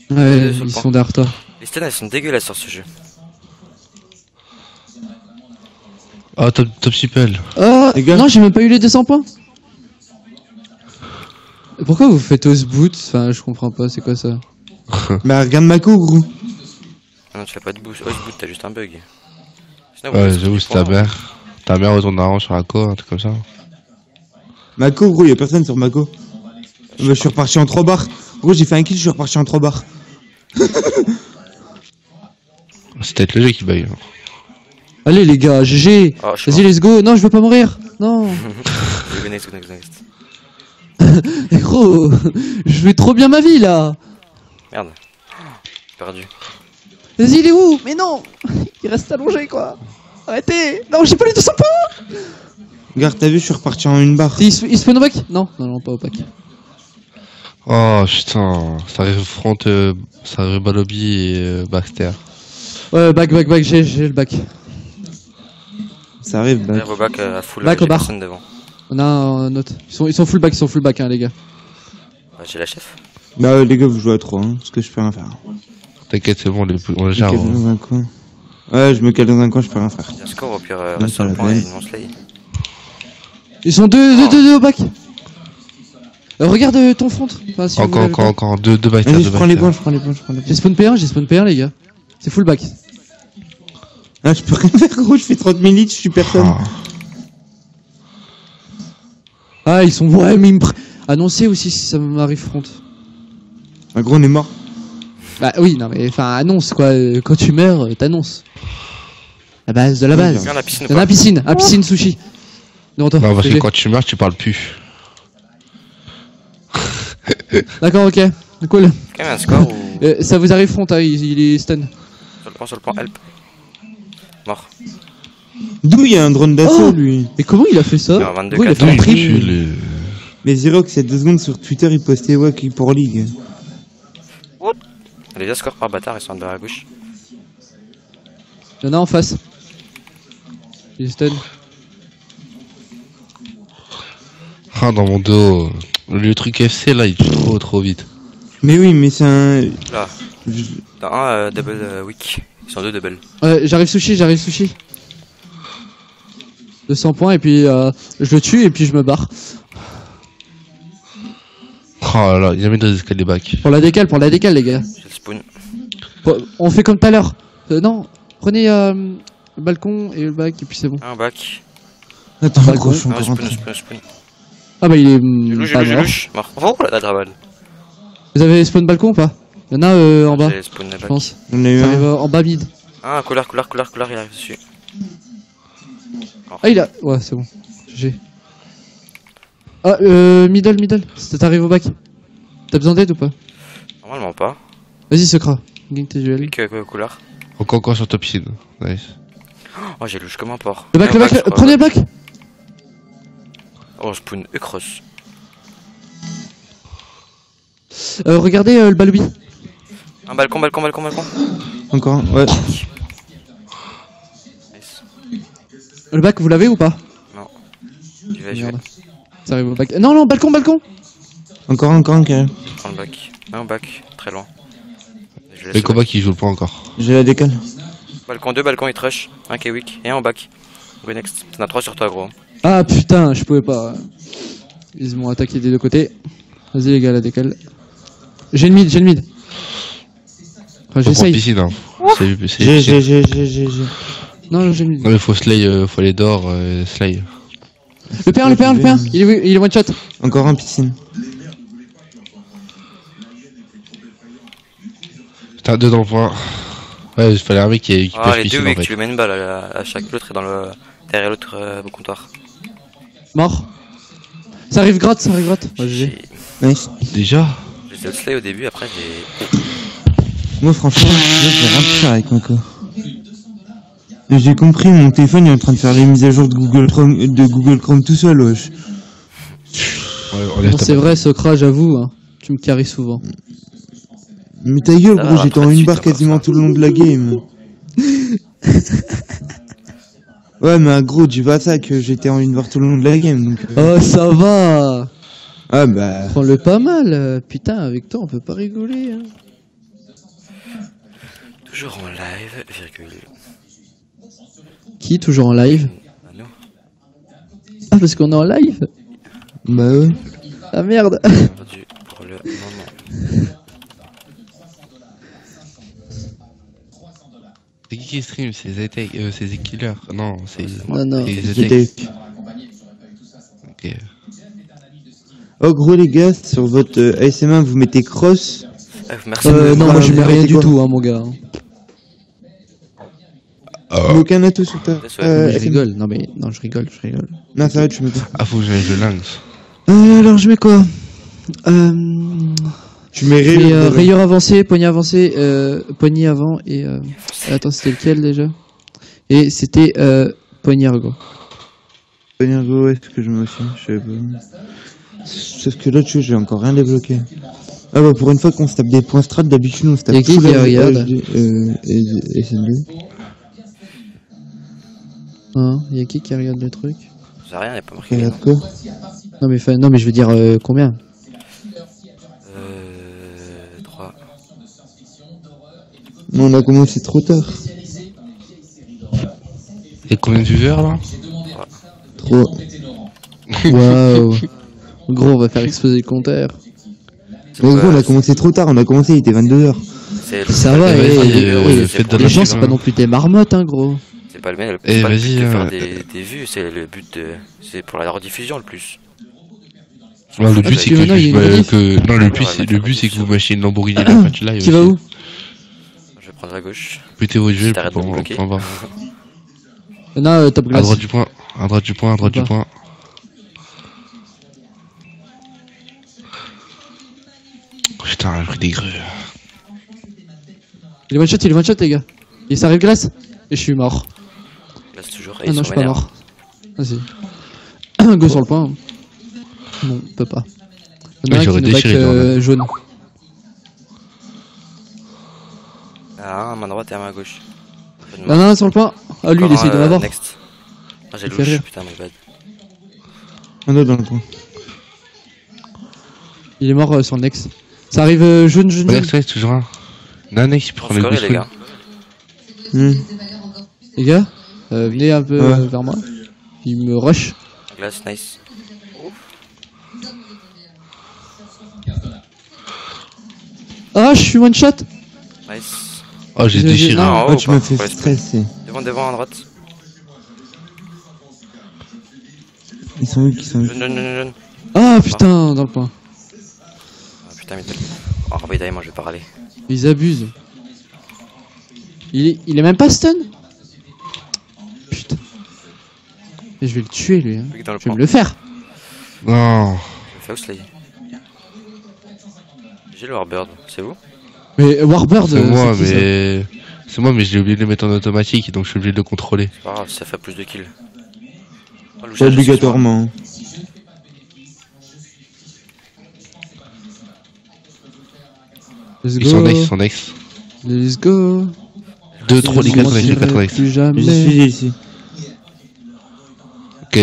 Ouais, sur le ils point. sont derrière toi. Les stuns, elles sont dégueulasses sur ce jeu. Ah, top sipel. Ah, Les gars. non, j'ai même pas eu les 200 points. Pourquoi vous faites Ose Boot? Enfin, je comprends pas, c'est quoi ça? Bah, regarde Mako, gros. Non, tu fais pas de boost. Oh, ce boot, t'as juste un bug. Sinon, Ouais, vous- j'avoue, c'est ta mère. Ta mère retourne en sur la co, un truc comme ça. Mako, gros, y'a personne sur Mako. Bah, je suis reparti en 3 barres. Gros, j'ai fait un kill, je suis reparti en 3 barres. C'est peut-être le jeu qui bug. Allez, les gars, GG. Oh, je suis Vas-y, mort. let's go. Non, je veux pas mourir. Non. Go next. Mais gros, je vais trop bien ma vie là. Merde. J'ai perdu. Vas-y, il est où? Mais non. Il reste allongé quoi. Arrêtez. Non, j'ai pas les 200 points. Regarde, t'as vu, je suis reparti en 1 barre. Il se fait au bac? Non, pas au bac. Oh putain, ça arrive front, ça arrive Balobi et Baxter. Ouais, bac, j'ai le bac. Ça arrive, bah. Derrière vos bacs à full. Back J'ai au bar. personne devant. On a un autre. Ils sont full bac, hein, les gars. Bah, j'ai la chef. Bah, les gars, vous jouez à 3, hein, parce que je peux rien faire. T'inquiète, c'est bon, on le Je gère. me cale dans un coin. Ouais, je me cale dans un coin, je peux rien faire. J'ai un score, au pire, Non, reste sur pas le la point et peine. ils vont slay. Ils sont deux au bac. Regarde ton front. Enfin, si vous l'avez pas. Encore, deux Baxter. Vas-y, deux je prends les Baxter. points, je prends les points, je prends les points. J'ai spawn P1, les gars. C'est full bac. Ah, je peux rien faire, gros, je fais 30 000 litres, je suis personne. Ah. Ah, ils sont. Ouais, mais ils me. Annoncez aussi si ça m'arrive front. Ah, gros, on est mort. Bah oui, non, mais enfin, annonce quoi. Quand tu meurs, t'annonces. La base de la base. Viens, la piscine ou Dans la pas? piscine, à piscine sushi. Non, toi. Non, parce que GG. quand tu meurs, tu parles plus. D'accord, ok. Cool. Quand même un score ou. Ça vous arrive front, hein, il est stun. Sur le point, help. Mort. D'où il y a un drone d'assaut, Oh lui. Mais comment il a fait ça? Il y a un 22 Gros, il a fait un Oui, prix. Mais Xerox, il y a 2 secondes sur Twitter, il postait Wack pour League. Les deux scores par bâtard, ils sont derrière à gauche. Il y en a en face. Il est stun. Ah, dans mon dos. Le truc FC là, il est trop vite. Mais oui, mais c'est un. Là. Je- Dans un double weak. Ils sont deux double. J'arrive sushi. 200 points et puis je le tue et puis je me barre. Oh là là, il y a mis des escaliers back. Pour la décale, les gars. J'ai le spawn. On fait comme tout à l'heure. Non, prenez le balcon et le bac et puis c'est bon. Un back. Attends, Bah, gros, je suis Ah, encore en spawn, train. spawn. Ah bah il est J'ai pas louche, mort. Mort. Oh la draballe. Vous avez spawn balcon ou pas? Il y en a en bas, J'ai spawn je back. pense. On a eu Ça arrive un. en bas mid. Ah, couleur, il arrive dessus. Ah il a... Ouais c'est bon. GG. Ah middle. Ça t'arrive au bac. T'as besoin d'aide ou pas? Normalement pas. Vas-y Socra. Gagne tes duels. Weak, couleur. Encore sur top piscine. Nice. Oh, j'ai louche comme un porc. Le bac, Ah, je crois. prenez le bac. Oh, spawn cross. Regardez le balubi. Un balcon. Encore un. Ouais. Nice. Le bac vous l'avez ou pas? Tu vas jouer. Merde. Ça arrive au bac. Non, balcon. Encore un qui arrive. Je prends le bac. Un bac, très loin. Je laisse Les le combats bac. qui jouent pas encore. J'ai la décale. Balcon 2, balcon, il trush. Un qui est weak. Et un en bac. Go next. T'en as 3 sur toi, gros. Ah putain, je pouvais pas. Ils m'ont attaqué des deux côtés. Vas-y les gars, la décale. J'ai le mid. Enfin, Faut prendre j'essaye. piscine, hein. J'ai. Non, j'ai le mid. Non mais faut slay, faut aller d'or, slay. Le P1. Il est one shot. Encore un piscine. Putain, deux dans le point. Ouais, il fallait un mec qui Ah, pêche les deux piscine en weak, fait. tu lui mets une balle à chaque l'autre et dans le. Derrière l'autre au comptoir. Mort. Ça arrive gratte. Ouais, GG. Nice. Déjà? Je les ai outslay au début, après j'ai. Moi, franchement, je vais rien pu faire avec Mako. Et j'ai compris, mon téléphone est en train de faire les mises à jour de Google Chrome tout seul, wesh. enlève c'est vrai, Socra, j'avoue, hein. Tu me carries souvent. Mais ta gueule, Ça gros, va, j'étais en après, une tu barre t'en quasiment passes, tout le long de la game. Ouais, mais gros, dis pas ça que j'étais en une barre tout le long de la game, donc... Oh, ça va. Ah bah... Prends-le pas mal. Putain, avec toi, on peut pas rigoler, hein. Toujours en live, virgule. Qui, toujours en live? Ah non. Ah, parce qu'on est en live? Bah ouais. Ah, merde. Perdu pour le moment. C'est qui stream? C'est Zetek, c'est Zekiller. Non, c'est... Non. c'est J'étais... Zetek. Ok. Oh gros les gars, sur votre ASM1 vous mettez cross. Merci. Non, moi je mets vous rien mettez du quoi tout, hein, mon gars. Mais aucun atout sur ta... Je rigole, non, je rigole. Non ça va, tu mets pas. Ah, faut que j'aille le lynx. Alors, je mets quoi? Tu mets Je mets rayure. rayure avancée, poignée avancée, poignée avant et... Attends, c'était lequel déjà? Et c'était poignée ergo. Go, ouais, c'est ce que je mets aussi, je sais pas. Sauf que là, tu vois, j'ai encore rien débloqué. Ah bah pour une fois qu'on se tape des points strat, d'habitude on se tape Y'a qui tout qui la regarde et SN2. Hein, y'a qui regarde le truc? Ça rien, il n'est pas marqué. Regarde quoi? Non mais je veux dire combien? 3. Non, on a commencé trop tard. Et combien de viewers là? 3. Waouh. Gros, on va faire exploser le compteur. Mais gros, on a commencé trop tard, on a commencé, il était 22h. Ça va, faites de les gens c'est pas non plus des marmottes, hein, gros. C'est pas le même, Eh, c'est pas le vas-y, but de hein. faire des vues, c'est le but de... C'est pour la rediffusion le plus. Non, le but parce c'est que que, maintenant, il y a une rediff. non, le but c'est que vous mâchiez une Lamborghini à la fin du live. Qui va où? Je vais prendre à gauche. Pétez votre Si jeu t'arrêtes de me bloquer. point bas. Non, top À glace. droite du point, à droite du point, à droite du point. Putain, j'ai pris des grues. Il est one shot les gars. Et ça arrive glace. Et je suis mort. Laisse toujours. Ah non, je suis pas mort. Vas-y. Go sur le point. Non, on peut pas. Il y en a un j'aurais qui nous back déchiré, jaune. Ah, main droite et à main gauche. Il y en a un sur le point. Ah lui, il essaye de m'avoir. Next. Ah, j'ai Il fait louche, rire. putain, my bad. On est dans le point. Il est mort sur le next. Ça arrive jaune. Regarde, c'est toujours un. Nanex, il prend les Scorez, les gars. Les gars, venez un peu Ouais. vers moi. Il me rush. Glace, nice. Ah, je suis one shot. Nice. Oh, j'ai J'ai- déchiré. non. Oh, tu m'as fait Pour les stresser. Devant, à droite. Ils sont où, qui sont où? Jeune. Ah putain, dans le point. Ah putain, mais... Oh, Rabaïdaï, moi je vais pas râler. Ils abusent. Il est même pas stun. Putain. Et je vais le tuer lui. Hein. Lui dans le Je vais point. me le faire. Non. Je fais Osley. J'ai le Warbird, c'est vous? Mais Warbird, C'est moi, qui, ça mais. C'est moi, mais j'ai oublié de le mettre en automatique, donc je suis obligé de le contrôler. C'est pas grave, ça fait plus de kills. Oh, le Pas jet, obligatoirement. Let's Ils sont go. next. Let's go. 2, 3, les 4 next, les 4 next. Plus Je jamais. suis ici. Ok.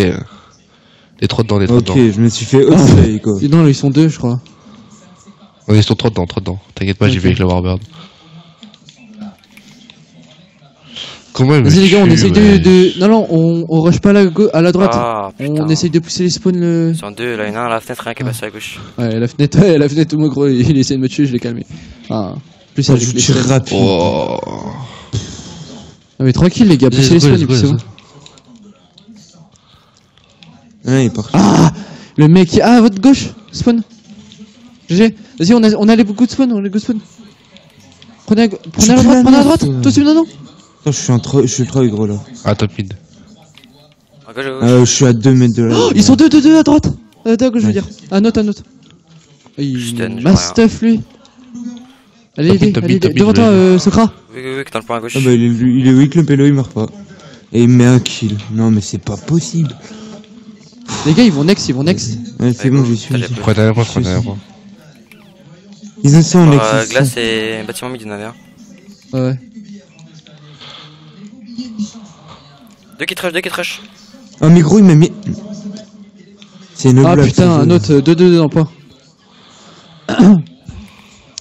Les 3 dedans, les 3 Ok, dedans. je me suis fait outplay quoi. Non, là, ils sont deux, je crois. On est sur 3 dedans, 3 dedans. T'inquiète pas, j'y vais avec le Warbird. Comment Vas-y les gars, on essaye de... Non, on rush pas à la droite. Ah, putain. On essaye de pousser les spawns le... Ils sont deux, là, il y en a un à la fenêtre, rien qui est passé à gauche. Ouais, la fenêtre, tout mon gros, il essaie de me tuer, je l'ai calmé. Ah, plus Oh, avec je les tire spawns. rapide. Oh. Non mais tranquille les gars, poussez les spawns et poussez-vous. Ouais, il part. Ah, le mec, à votre gauche, spawn. GG, vas-y, on a les beaucoup de spawn, on a les go spawn. Prenez à la droite, prenez à droite, toi aussi, non. Attends, je suis trop gros là. Ah, top mid. À gauche, Je suis à 2 mètres de là. Oh, ils sont deux à droite. À gauche, je veux dire. À note. Il Stun, mastuff lui. Allez, Top mid, allez, top mid, devant toi, Socra. Oui, dans le point à gauche. Ah bah il est weak le pélo, il meurt pas. Et il met un kill. Non mais c'est pas possible. Les gars, ils vont next. Ouais, Ouais, c'est bon, j'y suis. Je crois derrière moi, je crois derrière moi. Ils sont en Nexus. Glace et bâtiment mid, il y en avait un. Ouais. Deux qui trush. Oh, mais gros, il m'a mis. C'est une Ah blague, putain, ce un jeu. autre 2-2 dans le point.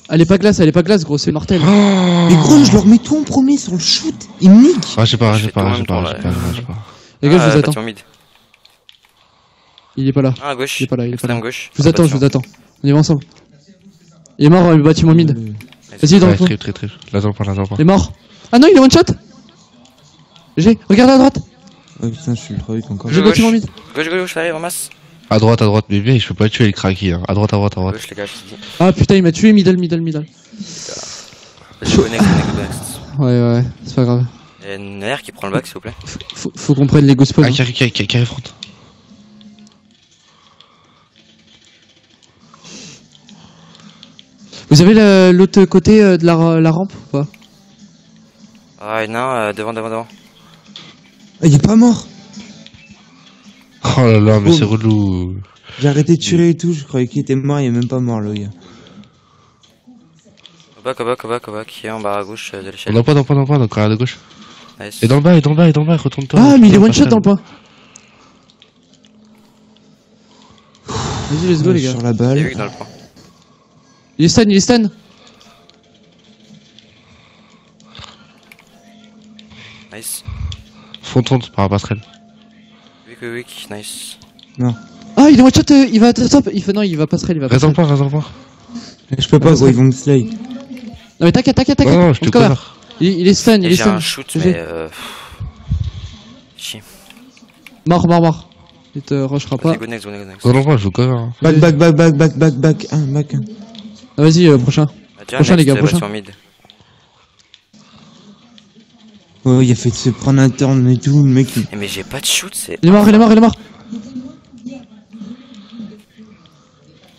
Elle est pas glace, gros, c'est mortel. Mais gros, je leur mets tout en premier sur le shoot. Ils me niquent. Ah, j'ai pas. Les gars, je vous attends. Bâtiment mid. Il est pas là. Ah, à gauche. Il est pas là, il est pas là. Extrême gauche. Je vous attends, je vous attends. On y va ensemble. Il est mort, le bâtiment mid. Vas-y, dans le fond. Très. Là dans le point. Il est mort. Ah non, il est one shot. J'ai, regarde à droite. Oh putain, je suis le truc encore. J'ai le bâtiment mid. Gauche, j'arrive en masse. À droite, mais bien, je peux pas le tuer, il craqué. Hein. À droite. Gauche, les gars, je te dis. Ah putain, il m'a tué, middle. Vas-y, connect. Ouais, c'est pas grave. Il y a une air qui prend le back, s'il vous plaît. Faut qu'on prenne les go spawn. Ah, carré front. Vous avez l'autre côté de la rampe ou pas? Ah, non, devant. Ah, il est pas mort. Oh là là, mais c'est relou. J'ai arrêté de tirer et tout, je croyais qu'il était mort, il est même pas mort, le gars. Au bac, qui est en bas à gauche de l'échelle. Dans le point, donc arrière de gauche. Nice. Et dans le bas, retourne-toi. Ah, mais il est one shot dans le point. Vas-y, let's go, les gars. Sur la Il est balle. vu dans le point. Il est stun. Nice. Fronton par la passerelle. Weak, nice. Ah, il est one shot, il va top. Non, il va passerelle, il va Reste dans passerelle. le point. Je peux pas, gros, ils vont me slay. Non, mais t'inquiète. Non, je te On cover. cover. Il est stun, Et j'ai un shoot, mais chier. Mort. Il te rushera pas. Vas-y, go next. Dans le point, je vous cover. Hein. Back. Back. Ah, vas-y, prochain. Prochain, les gars, prochain. Bâtiment mid. Oh, il a fait de se prendre un turn et tout, le mec. Mais j'ai pas de shoot, c'est. Il est mort.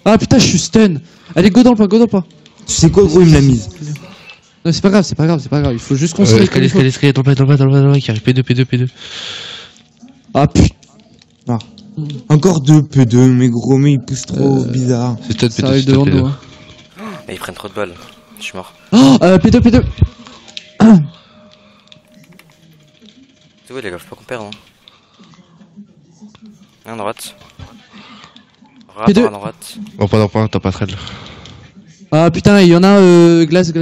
Ah putain, je suis stun. Allez, go dans le point. Tu sais quoi, gros, il me l'a mise. Non, c'est pas grave. Il faut juste qu'on se Escalier, dans le bas, qui arrive. P2. Ah putain. Encore 2 P2, mais gros, mais il pousse trop bizarre. C'est stun, Ça arrive devant nous. Hein. Mais ils prennent trop de balles. Je suis mort. Oh, P2. C'est où les gars, faut pas qu'on perde. Un à droite. P2. À droite. Dans le point, t'as passerelle. Ah putain, il y en a glace.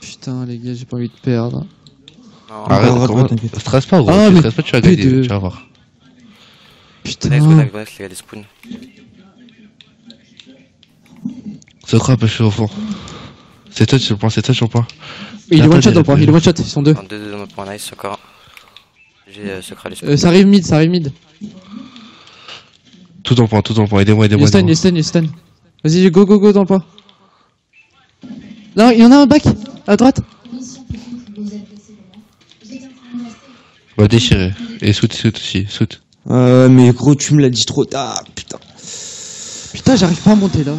Putain, les gars, j'ai pas envie de perdre. Non, Arrête, droite, t'inquiète. stresse pas, gros. Ah, Tu mais stresses pas, tu vas gagner. P2. Tu vas voir. Putain. next, les gars, des spoons. Se crappe, je suis au fond. C'est touch sur le point. Il est one shot dans le point, ils sont deux. 2 dans notre point, nice, encore. J'ai secret les spoons. Ça arrive mid. Tout dans le point, aidez-moi. Il est stun. Vas-y, go dans le point. Non, il y en a un back, à droite. On va déchirer. Et shoot aussi. Mais gros, tu me l'as dit trop tard, putain. Putain, j'arrive pas à monter là.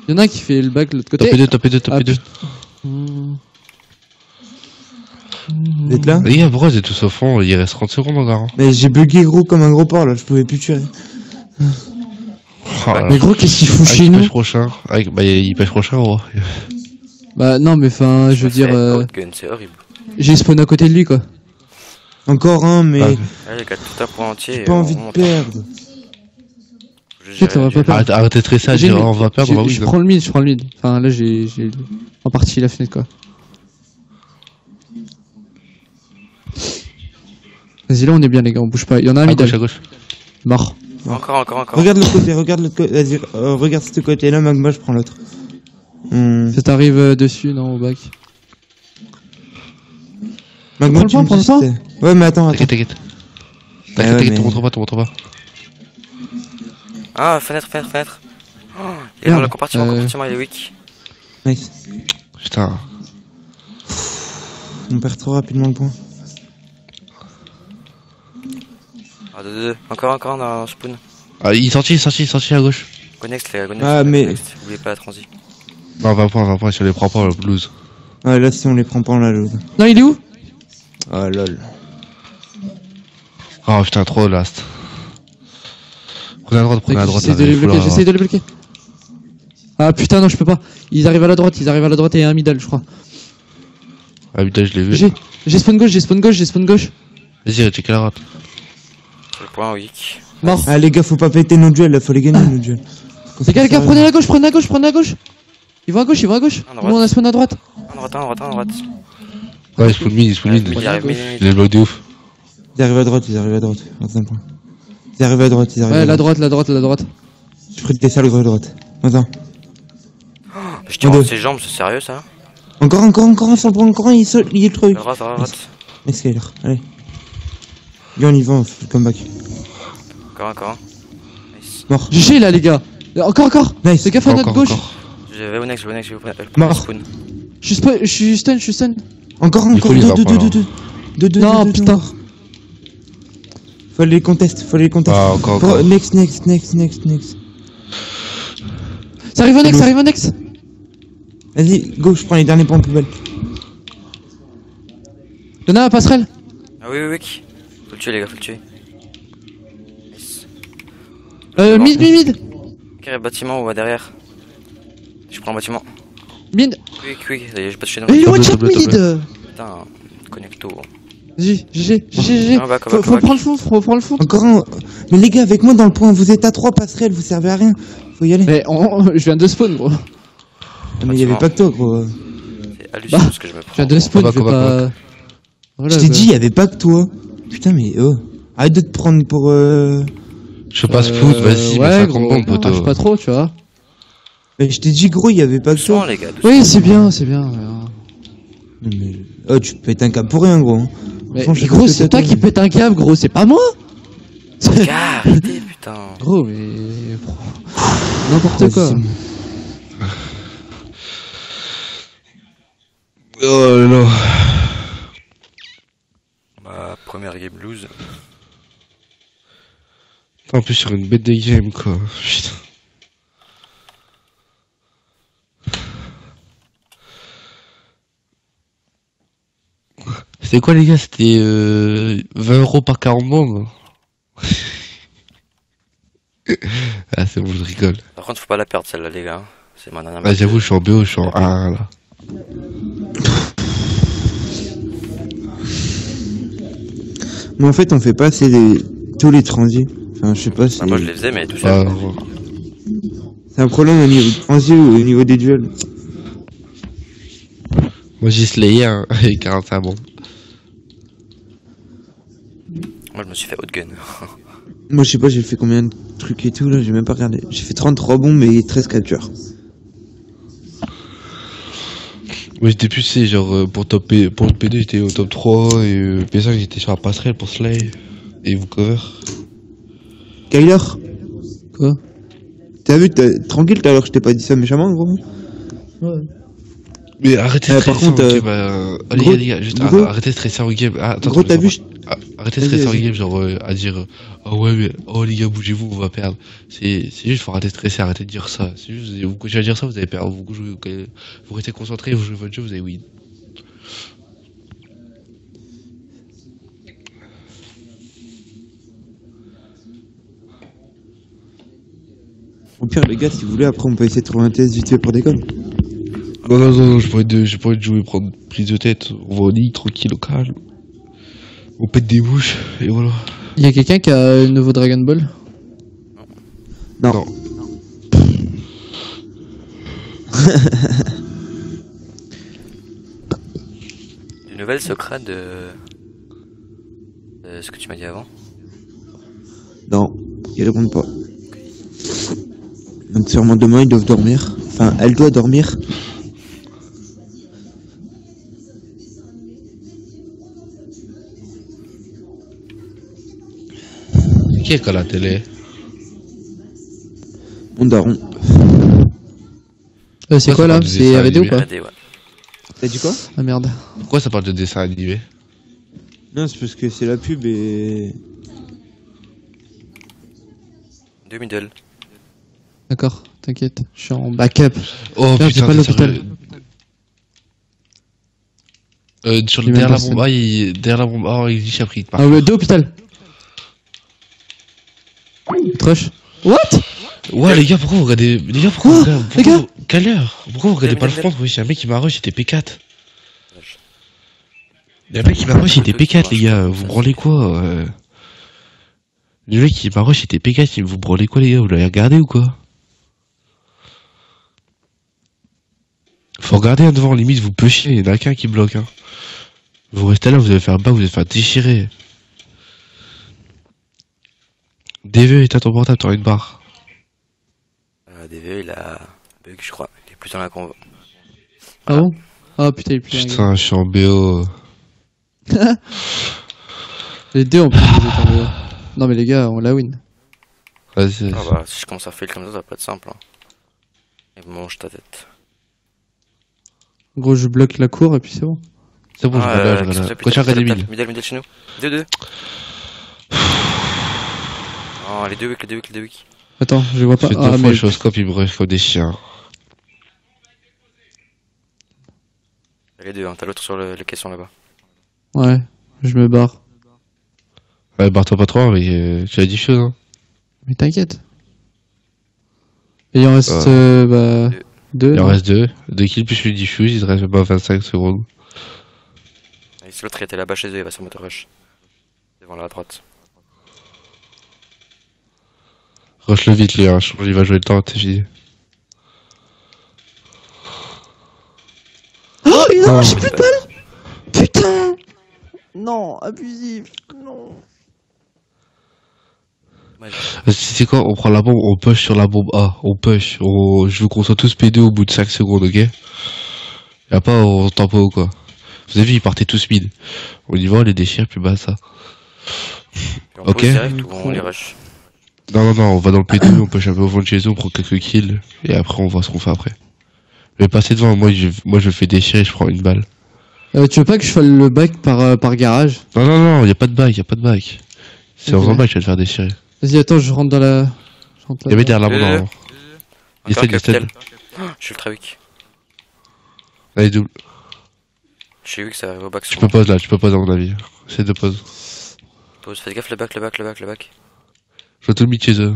Il y en a un qui fait le back de l'autre côté. Top 2. Vous êtes là? Les gars, pourquoi vous êtes tous au fond? Il reste 30 secondes encore. Hein. Mais j'ai bugué gros comme un gros porc là, je pouvais plus tuer. Oh là Mais là. gros, qu'est-ce qu'il fout Avec chez nous? pêche prochain. Il pêche prochain, gros. Bah non, mais enfin, je veux dire, Gun, c'est horrible. j'ai spawn à côté de lui quoi. Encore un, mais Ah. Allez, les gars, tout un point entier. j'ai pas envie de perdre. Peut-être on va pas perdre. Arrêtez de stresser, J'ai- on va perdre, on va Je win. prends le mid. Enfin, là, j'ai en partie la fenêtre quoi. Vas-y, là, on est bien, les gars, on bouge pas. Il y en a un À gauche, middle. à gauche. Mort. Encore. Regarde l'autre côté, vas-y, regarde ce côté là, Magma, je prends l'autre. Ça t'arrive dessus, non, au bac. Magma, Prends le point, me dis prends le c'était- Ouais, mais attends. T'inquiète. ouais, T'inquiète, mais- te montre pas. Ah, fenêtre. Oh, il est Merde. dans le compartiment, il est weak. Nice. Putain. On perd trop rapidement le point. Ah, 2. Encore dans le spoon. Ah, il est sorti à gauche. Go next, les gars, Ah, mais- next. Oubliez pas la transi. Non, 20 points, si on les prend pas, le blues. Ouais, là, si on les prend pas, on la joue. Non, il est où? Ah, lol. Oh putain, trop last. Prenez à droite, J'essaie de les bloquer, j'essaie de les bloquer. Ah putain, non, je peux pas. Ils arrivent à la droite et un middle, je crois. Ah putain, je l'ai vu. J'ai spawn gauche. Vas-y, check à la droite. Sur le point, weak. Mort. Ah les gars, faut pas péter nos duels là, faut les gagner nos duels. Les gars, prenez la gauche. Ils vont à gauche. Nous on a spawn à droite. À droite. Ouais, il spawn mid. Il arrive mid. Il est bloqué de ouf. Ils arrivent à droite. Attends un point. Ils arrivent à droite. Ouais, la droite. Je ferai des salles gros à droite. Attends. Je tire entre ses jambes, c'est sérieux ça? Encore un sur le point, encore un, il est trop. À droite. Next Skyler, allez. Viens, on y va, on fait le comeback. Encore. Nice. Mort. GG là, les gars. Encore. Nice. Fais gaffe à notre gauche. Je vais au next, je vais vous prendre Mort. spawn. Je suis stun. Encore. Deux. Non, putain. Faut les contester. Ah, encore. Next. Ça arrive au next. Vas-y, go, je prends les derniers points en poubelle. Y'en a un passerelle. Ah oui. Faut le tuer, les gars, Nice. Mid. Carré bâtiment ou derrière. Je prends le bâtiment. Mid. Quick, j'ai pas touché dans Il est le one shot mid. putain, connecto. GG. Faut prendre le fond. Encore un. Mais les gars, avec moi dans le point, vous êtes à 3 passerelles, vous servez à rien. Faut y aller. Mais je viens de spawn, gros. Mais il y avait pas que toi, gros. C'est hallucinant ce que je me prends. Je viens de spawn, je vais pas... Je t'ai dit, il y avait pas que toi. Putain, mais oh. Arrête de te prendre pour Je passe foot, vas-y, mais 50 bombes, je sais poteau. pas trop, tu vois. Mais je t'ai dit, gros, il y avait pas que Doucement, toi. les gars, doucement. Oui, c'est bien. Non, mais... Oh, tu pètes un câble pour rien, gros. Mais Franchement, gros, je sais c'est pas toi qui pète un câble, gros, c'est pas moi. Gars, arrêtez, putain. Gros, mais... N'importe quoi. Oh là là. Ma première game lose. En plus, sur une bête de game, quoi. Putain. C'était quoi, les gars? C'était 20 € par 40 bombes. Ah, c'est bon, je rigole. Par contre, faut pas la perdre celle-là, les gars. C'est ma dernière Ah, j'avoue, je suis en BO, je suis en A1 là. Mais en fait, on fait pas assez tous les transits. Enfin, je sais pas si... Moi, je les faisais, mais tout Ah, seul. C'est un problème au niveau du transit ou au niveau des duels. moi, j'ai slayé avec 45 bombes. Moi, je me suis fait haute gun. Moi, je sais pas, j'ai fait combien de trucs et tout, là, j'ai même pas regardé. J'ai fait 33 bombes et 13 captures. Moi, j'étais plus, c'est genre, pour le P2, j'étais au top 3, et P5, j'étais sur la passerelle pour slay, et vous cover. Kyler, Quoi? t'as vu, tranquille, tout à l'heure, je t'ai pas dit ça méchamment, gros. Ouais. Mais arrêtez de par stresser contre, en game, gros, les gars, juste gros, arrêtez de stresser en game. Ah, attends, gros, t'as vu, arrêtez de Vas-y, stresser en vas-y. game, genre, à dire, oh ouais, mais, oh les gars, bougez-vous, on va perdre. C'est juste, faut arrêter de stresser, arrêtez de dire ça. C'est juste, vous continuez à dire ça, vous allez perdre. Vous restez concentré, vous jouez votre jeu, vous allez win. au pire, les gars, si vous voulez, après, on peut essayer de trouver un TS vite fait pour déconner. Non, j'ai pas envie de jouer, prendre prise de tête. On va au lit, tranquille, au calme. On pète des bouches, et voilà. Il y a quelqu'un qui a un nouveau Dragon Ball? Non. Une nouvelle Socrate de ce que tu m'as dit avant. Non, ils répondent pas. Donc sûrement demain ils doivent dormir. Enfin, elle doit dormir. Qui est à la télé? Mon daron. C'est quoi là? parle de C'est dessin RD ou animé. pas? RD, ouais. T'as dit quoi? Ah merde. Pourquoi ça parle de dessin animé? Non, c'est parce que c'est la pub et... 2 middle. D'accord, t'inquiète, je suis en backup. Oh Merde, j'ai putain, pas t'es l'hôpital. sérieux? Sur J'ai le derrière même la pas bombe, derrière la bombe, oh, il dit Chapri. Ah ouais, deux hôpital. Trush. What? Ouais, les gars, pourquoi vous regardez. Les gars, pourquoi Oh, vous regardez. les gars. Quelle heure? Pourquoi vous regardez pas le Demi-demi. front? Oui, c'est un mec qui m'a rush, c'était P4. Il y a un mec qui m'a rush, c'était P4, les gars. Vous branlez quoi? Le mec qui m'a rush, c'était P4, vous branlez quoi, les gars? Vous l'avez regardé ou quoi? Faut regarder hein, devant, limite, vous pushez, il y en a qu'un qui bloque, hein. Vous restez là, vous allez faire bas, vous allez faire déchirer. DV, éteins ton portable, t'auras une barre. DV, il a bug, je crois. Il est plus dans la convo. Ah bon? Ah putain, il est plus là, Putain, je suis en BO. Les deux en plus, vous êtes en BO. Non mais les gars, on la win. Vas-y, Ah bah, si je commence à fail comme ça va pas être simple. Hein. Il mange ta tête. En gros, je bloque la cour et puis c'est bon. c'est bon, je regarde, je regarde. Quand tu regardes les milles. Middle chez nous. 2-2. Oh, les deux wicks. Attends, je vois pas. Fais Ah deux fois mais le showscope, il me reste comme des chiens. Les deux, hein. T'as l'autre sur le caisson là-bas. ouais, je me barre. Ouais, barre-toi pas trop, mais tu as dit chose, hein. Mais t'inquiète. Et il en reste bah deux. Il en non reste deux. 2 kills plus le diffuse, il te reste pas 25 secondes. Et si l'autre il était là-bas chez eux, il va sur motor rush. Devant la droite. Rush-le vite, les gars, je pense qu'il va jouer le temps, t'es fini. Oh, il a Oh. j'ai plus de balles. Putain. Non, abusif. Non. C'est quoi, on prend la bombe, on push sur la bombe A, on push, je veux qu'on soit tous P2 au bout de 5 secondes, ok? Y'a pas, on tempo ou quoi? Vous avez vu, ils partaient tous mid. On y va, on les déchire, puis bah ça. Et on Ok. pose direct ou on les rush. Non, on va dans le P2, on push un peu au fond de chez eux, on prend quelques kills, et après on voit ce qu'on fait après. Mais passez devant, moi je fais déchirer, je prends une balle. Tu veux pas que je fasse le back par garage? Non, y'a pas de back, C'est en Ok. faisant back, je vais te faire déchirer. Vas-y, attends, je rentre dans la. Je rentre Y'a derrière la bombe, normalement. Il Encore est capital. Je suis ultra weak. Allez, double. Je suis weak, ça arrive au back. Tu peux pause là, tu peux pause à mon avis. C'est de pause. Pause, faites gaffe, le back. Je vois tout le mid chez eux.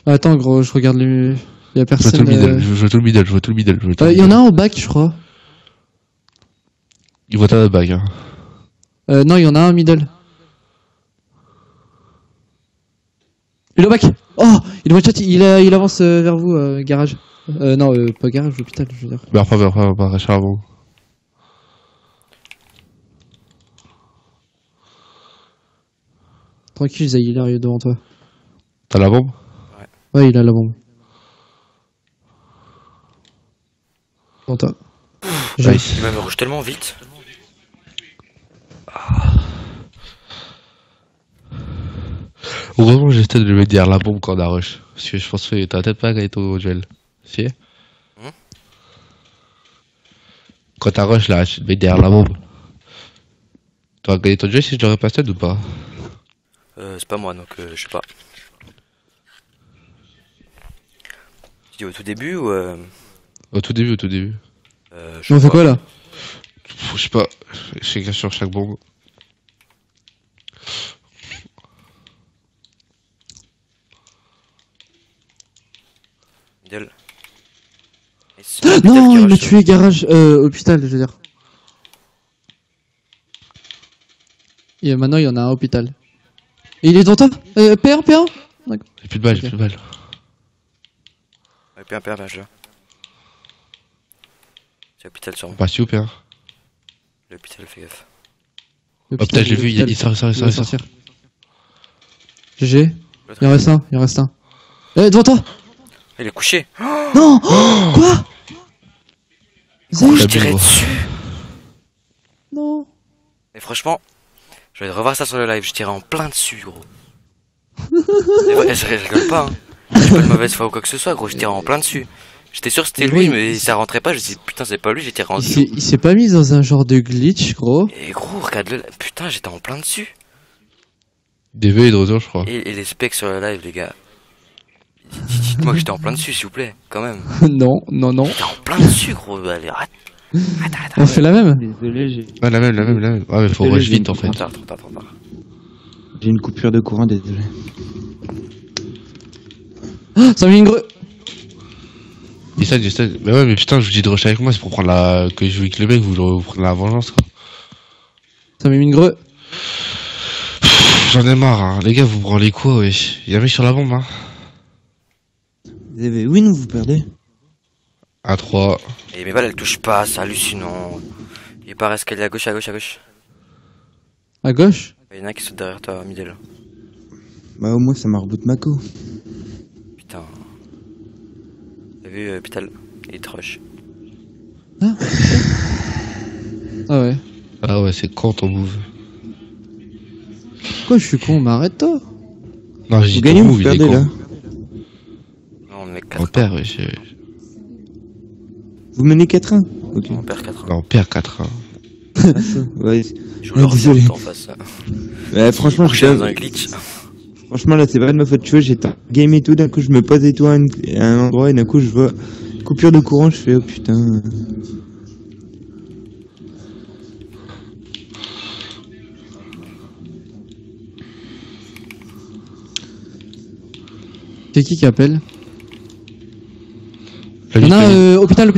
Ah, attends, gros, je regarde les. Y'a Je vois personne. tout le middle, je vois tout le middle, je vois tout le middle. Y en a un au back, je crois. Il voit ta bague, hein. Non, il y en a un middle. Il est au bac. Oh, il est one shot, il avance vers vous, garage. Non, pas garage, l'hôpital, je veux dire. Meurs pas, reste avant. Tranquille, Zay, il arrive devant toi. T'as la bombe? Ouais, il a la bombe. Devant toi. Nice. Il me rush tellement vite. Heureusement, j'essaie de le mettre derrière la bombe quand on a rush. Parce que je pense que t'as peut-être pas gagné ton duel. Si? Quand t'as rush là, tu te mets derrière la bombe. T'aurais gagné ton duel si je l'aurais pas stun ou pas? C'est pas moi, donc je sais pas. Tu dis au tout début ou Au tout début. je On sais fait pas. quoi là? Je sais pas, je sais sur chaque bombe. Middle. Non, il m'a tué, garage, hôpital, je veux dire. Et maintenant, il y en a un hôpital. Et il est devant toi? P1. J'ai plus de balles, Ok. j'ai plus de balles. Ouais, P1, bien joué. C'est l'hôpital sur moi. Pas si ou bien. L'hôpital, fais gaffe. Oh putain, je l'ai vu, il sort. sortir. GG. Il en reste un. Devant toi! Il est couché. Non! Quoi? Zay, Je T'as tirais bu, dessus. non! Mais franchement, je vais revoir ça sur le live. Je tirais en plein dessus, gros. Et ouais, je rigole pas, hein. Je suis pas de mauvaise foi ou quoi que ce soit, gros. Je tirais en plein dessus. J'étais sûr que c'était Mais lui, oui, mais ça rentrait pas. Je me dis, putain, c'est pas lui, j'ai tiré en dessous. Il s'est pas mis dans un genre de glitch, gros. Et gros, regarde-le. Putain, j'étais en plein dessus. DV et de retour, je crois. Et les specs sur le live, les gars. Dites-moi que j'étais en plein dessus, s'il vous plaît, quand même. Non. J'étais en plein dessus, gros. Allez, arrête. On fait la même? Désolé, j'ai. Ouais, la même. Ouais, mais faut rush vite en fait. Trop tard. J'ai une coupure de courant, désolé. Ah, ça a mis une greu. J'essaie. Mais ouais, mais putain, je vous dis de rusher avec moi, c'est pour prendre la. Que je joue avec le mec, vous prenez la vengeance, quoi. Ça m'a mis une greu. J'en ai marre, hein. Les gars, vous branlez quoi, wesh? Y'a un mec sur la bombe, hein. Vous avez win ou vous perdez? À 3. Et mes balles elles touchent pas, c'est hallucinant. Il paraît qu'elle est à gauche, à gauche, à gauche. À gauche? Il y en a un qui saute derrière toi, middle. Bah au moins ça m'a reboot Mako. Putain. T'as vu, Pital? Il est rush. Ah ouais. Ah ouais, c'est con ton move. Quoi, je suis con, mais arrête-toi. Non, j'ai Vous dit gagnez ton ou move, vous il est perdez con. là? Non, on met On 4-1. perd, wesh. Vous menez 4-1? Ok. On perd 4-1. Non, on perd 4, hein. Ouais, Je Ouais, leur désolé. en face. ouais, franchement, Je suis dans un glitch. franchement là c'est pas de ma faute, tu vois, j'étais en game et tout, d'un coup je me pose et tout à un endroit et d'un coup je vois coupure de courant, je fais oh putain. C'est qui appelle? La Il y en a vie, hôpital.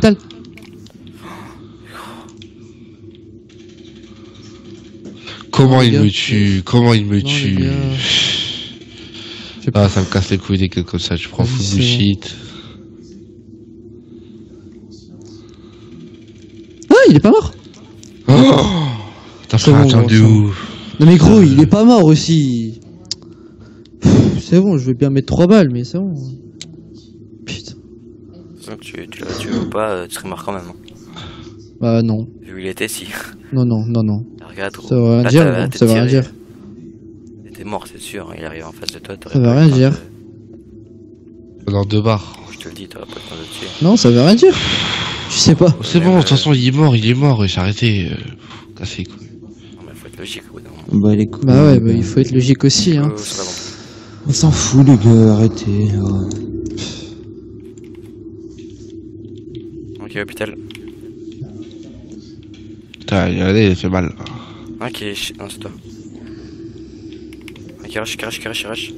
Comment les il gars, me tue? Comment il me les tue? gars. Je sais pas. Ah, ça me casse les couilles dès que comme ça, tu prends Vas-y, full c'est bullshit. Ah, il est pas mort. Oh t'as C'est fait un bon, jump de c'est bon. ouf. Non mais gros, il est pas mort aussi. C'est bon, je vais bien mettre 3 balles, mais c'est bon. Putain. Tu l'as tué ou pas, tu serais mort quand même. Hein. Bah non. Vu où il était, si. Non. Regarde, gros. Ça veut rien Là, dire, t'as gros, ça veut rien tiré. dire. T'étais mort, c'est sûr. Il arrive en face de toi. Ça veut rien dire. Dans 2 barres. Je te le dis, t'auras pas le temps de le tuer. Non, ça veut rien dire. Je sais pas. C'est bon, de toute façon, il est mort, j'ai arrêté. Cassé les couilles. Non, mais faut être logique au bout d'un moment. Bah les couilles. Bah ouais, bah il faut être logique aussi, hein. C'est pas bon. On s'en fout les gars, arrêtez. Oh. Ok, hôpital. Putain, regardez, il fait mal. Un qui est. Non, c'est toi. Un qui rush.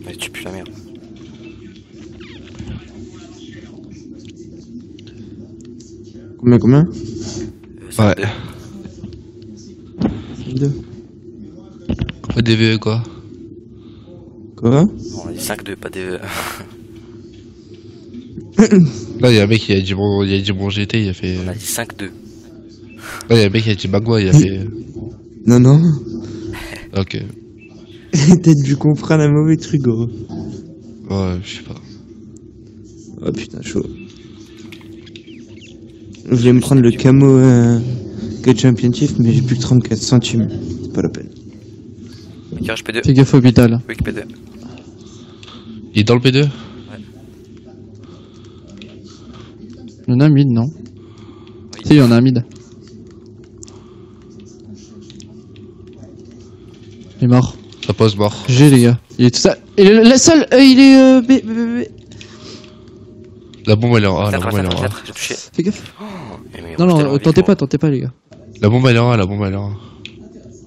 Mais tu pues la merde. Combien? Ouais. 2. Pas DVE, quoi. Quoi? On a dit 5-2, pas DE. Là, il y a un mec qui a dit mon GT, il a fait. On a dit 5-2. Là, il y a un mec qui a dit Magua, il a fait. Non. Ok. Peut-être dû comprendre un mauvais truc gros. Ouais, je sais pas. Oh putain, chaud. Je voulais me prendre le camo que championship, mais j'ai plus que 34 centimes. C'est pas la peine. Ok, rush P2. Fais gaffe hôpital. Quick P2. Il est dans le P2? Il y en a un mid, non? Si, il y en a un mid. Il est mort. Ça pose mort. GG les gars. Il est tout ça. Il est la seule. Il est B. La bombe, elle est en A, la Fenêtre, bombe, elle est en A. fenêtre, j'ai touché. Fais gaffe. Mais Non, tentez pas les gars. La bombe, elle est en A, la bombe, elle est en A.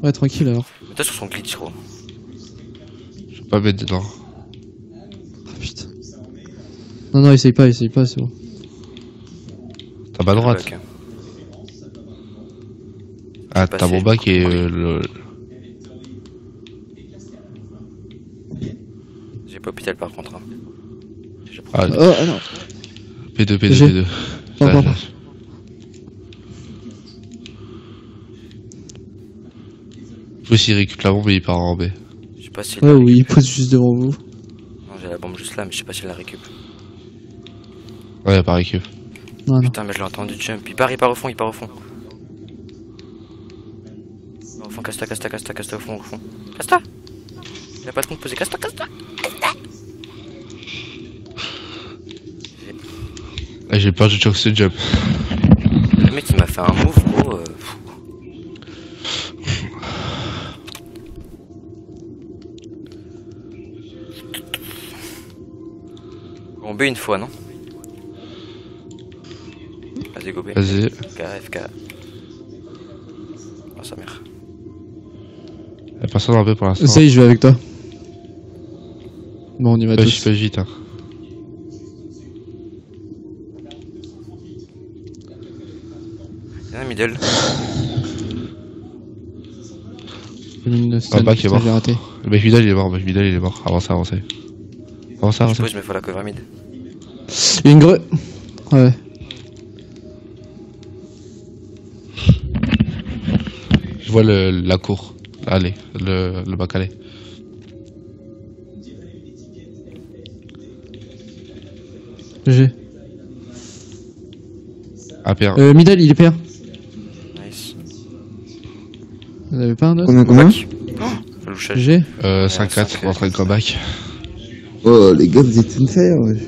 Ouais, tranquille alors. Toi sur son glitch, gros. Je peux pas mettre dedans. Ah putain. Non, essaye pas, c'est bon. T'as pas droite. Ok. Ah, J'ai t'as mon passé. bac et le. J'ai pas hôpital par contre. Hein. Ah, Oh non. P2. J'ai- Pardon. Faut s'il récupère la bombe et il part en B. Je sais pas si. Ouais, oui, il pose juste devant vous. Non, j'ai la bombe juste là, mais je sais pas si elle la récup. Ouais, il part récup. Non. Putain, mais je l'ai entendu jump. Il part au fond. Au fond, casse-toi au fond. Casse-toi. Il a pas de compte posé, casse-toi. Ah, j'ai peur de choc ce jump. Le mec il m'a fait un move, gros. On B une fois, non? Vas-y, go B. Vas-y. FK. Oh, sa mère. personne en paix pour l'instant. Ça y est, je vais avec toi. Bon, on y va tous. Pas vite, hein. Il y a un middle. Ah, back est mort. J'ai raté. Le mec middle il est mort. Avancez. Avancez. Je suppose, mais faut la cover mid. Une grue. Ouais. Je vois la cour. Allez, le bac allez. G. APR. Middle, il est PA. Nice. Vous avez pas un autre? Combien Faut loucher. G. 5-4, en train de comeback. Oh, les gars, vous êtes une faire, ouais.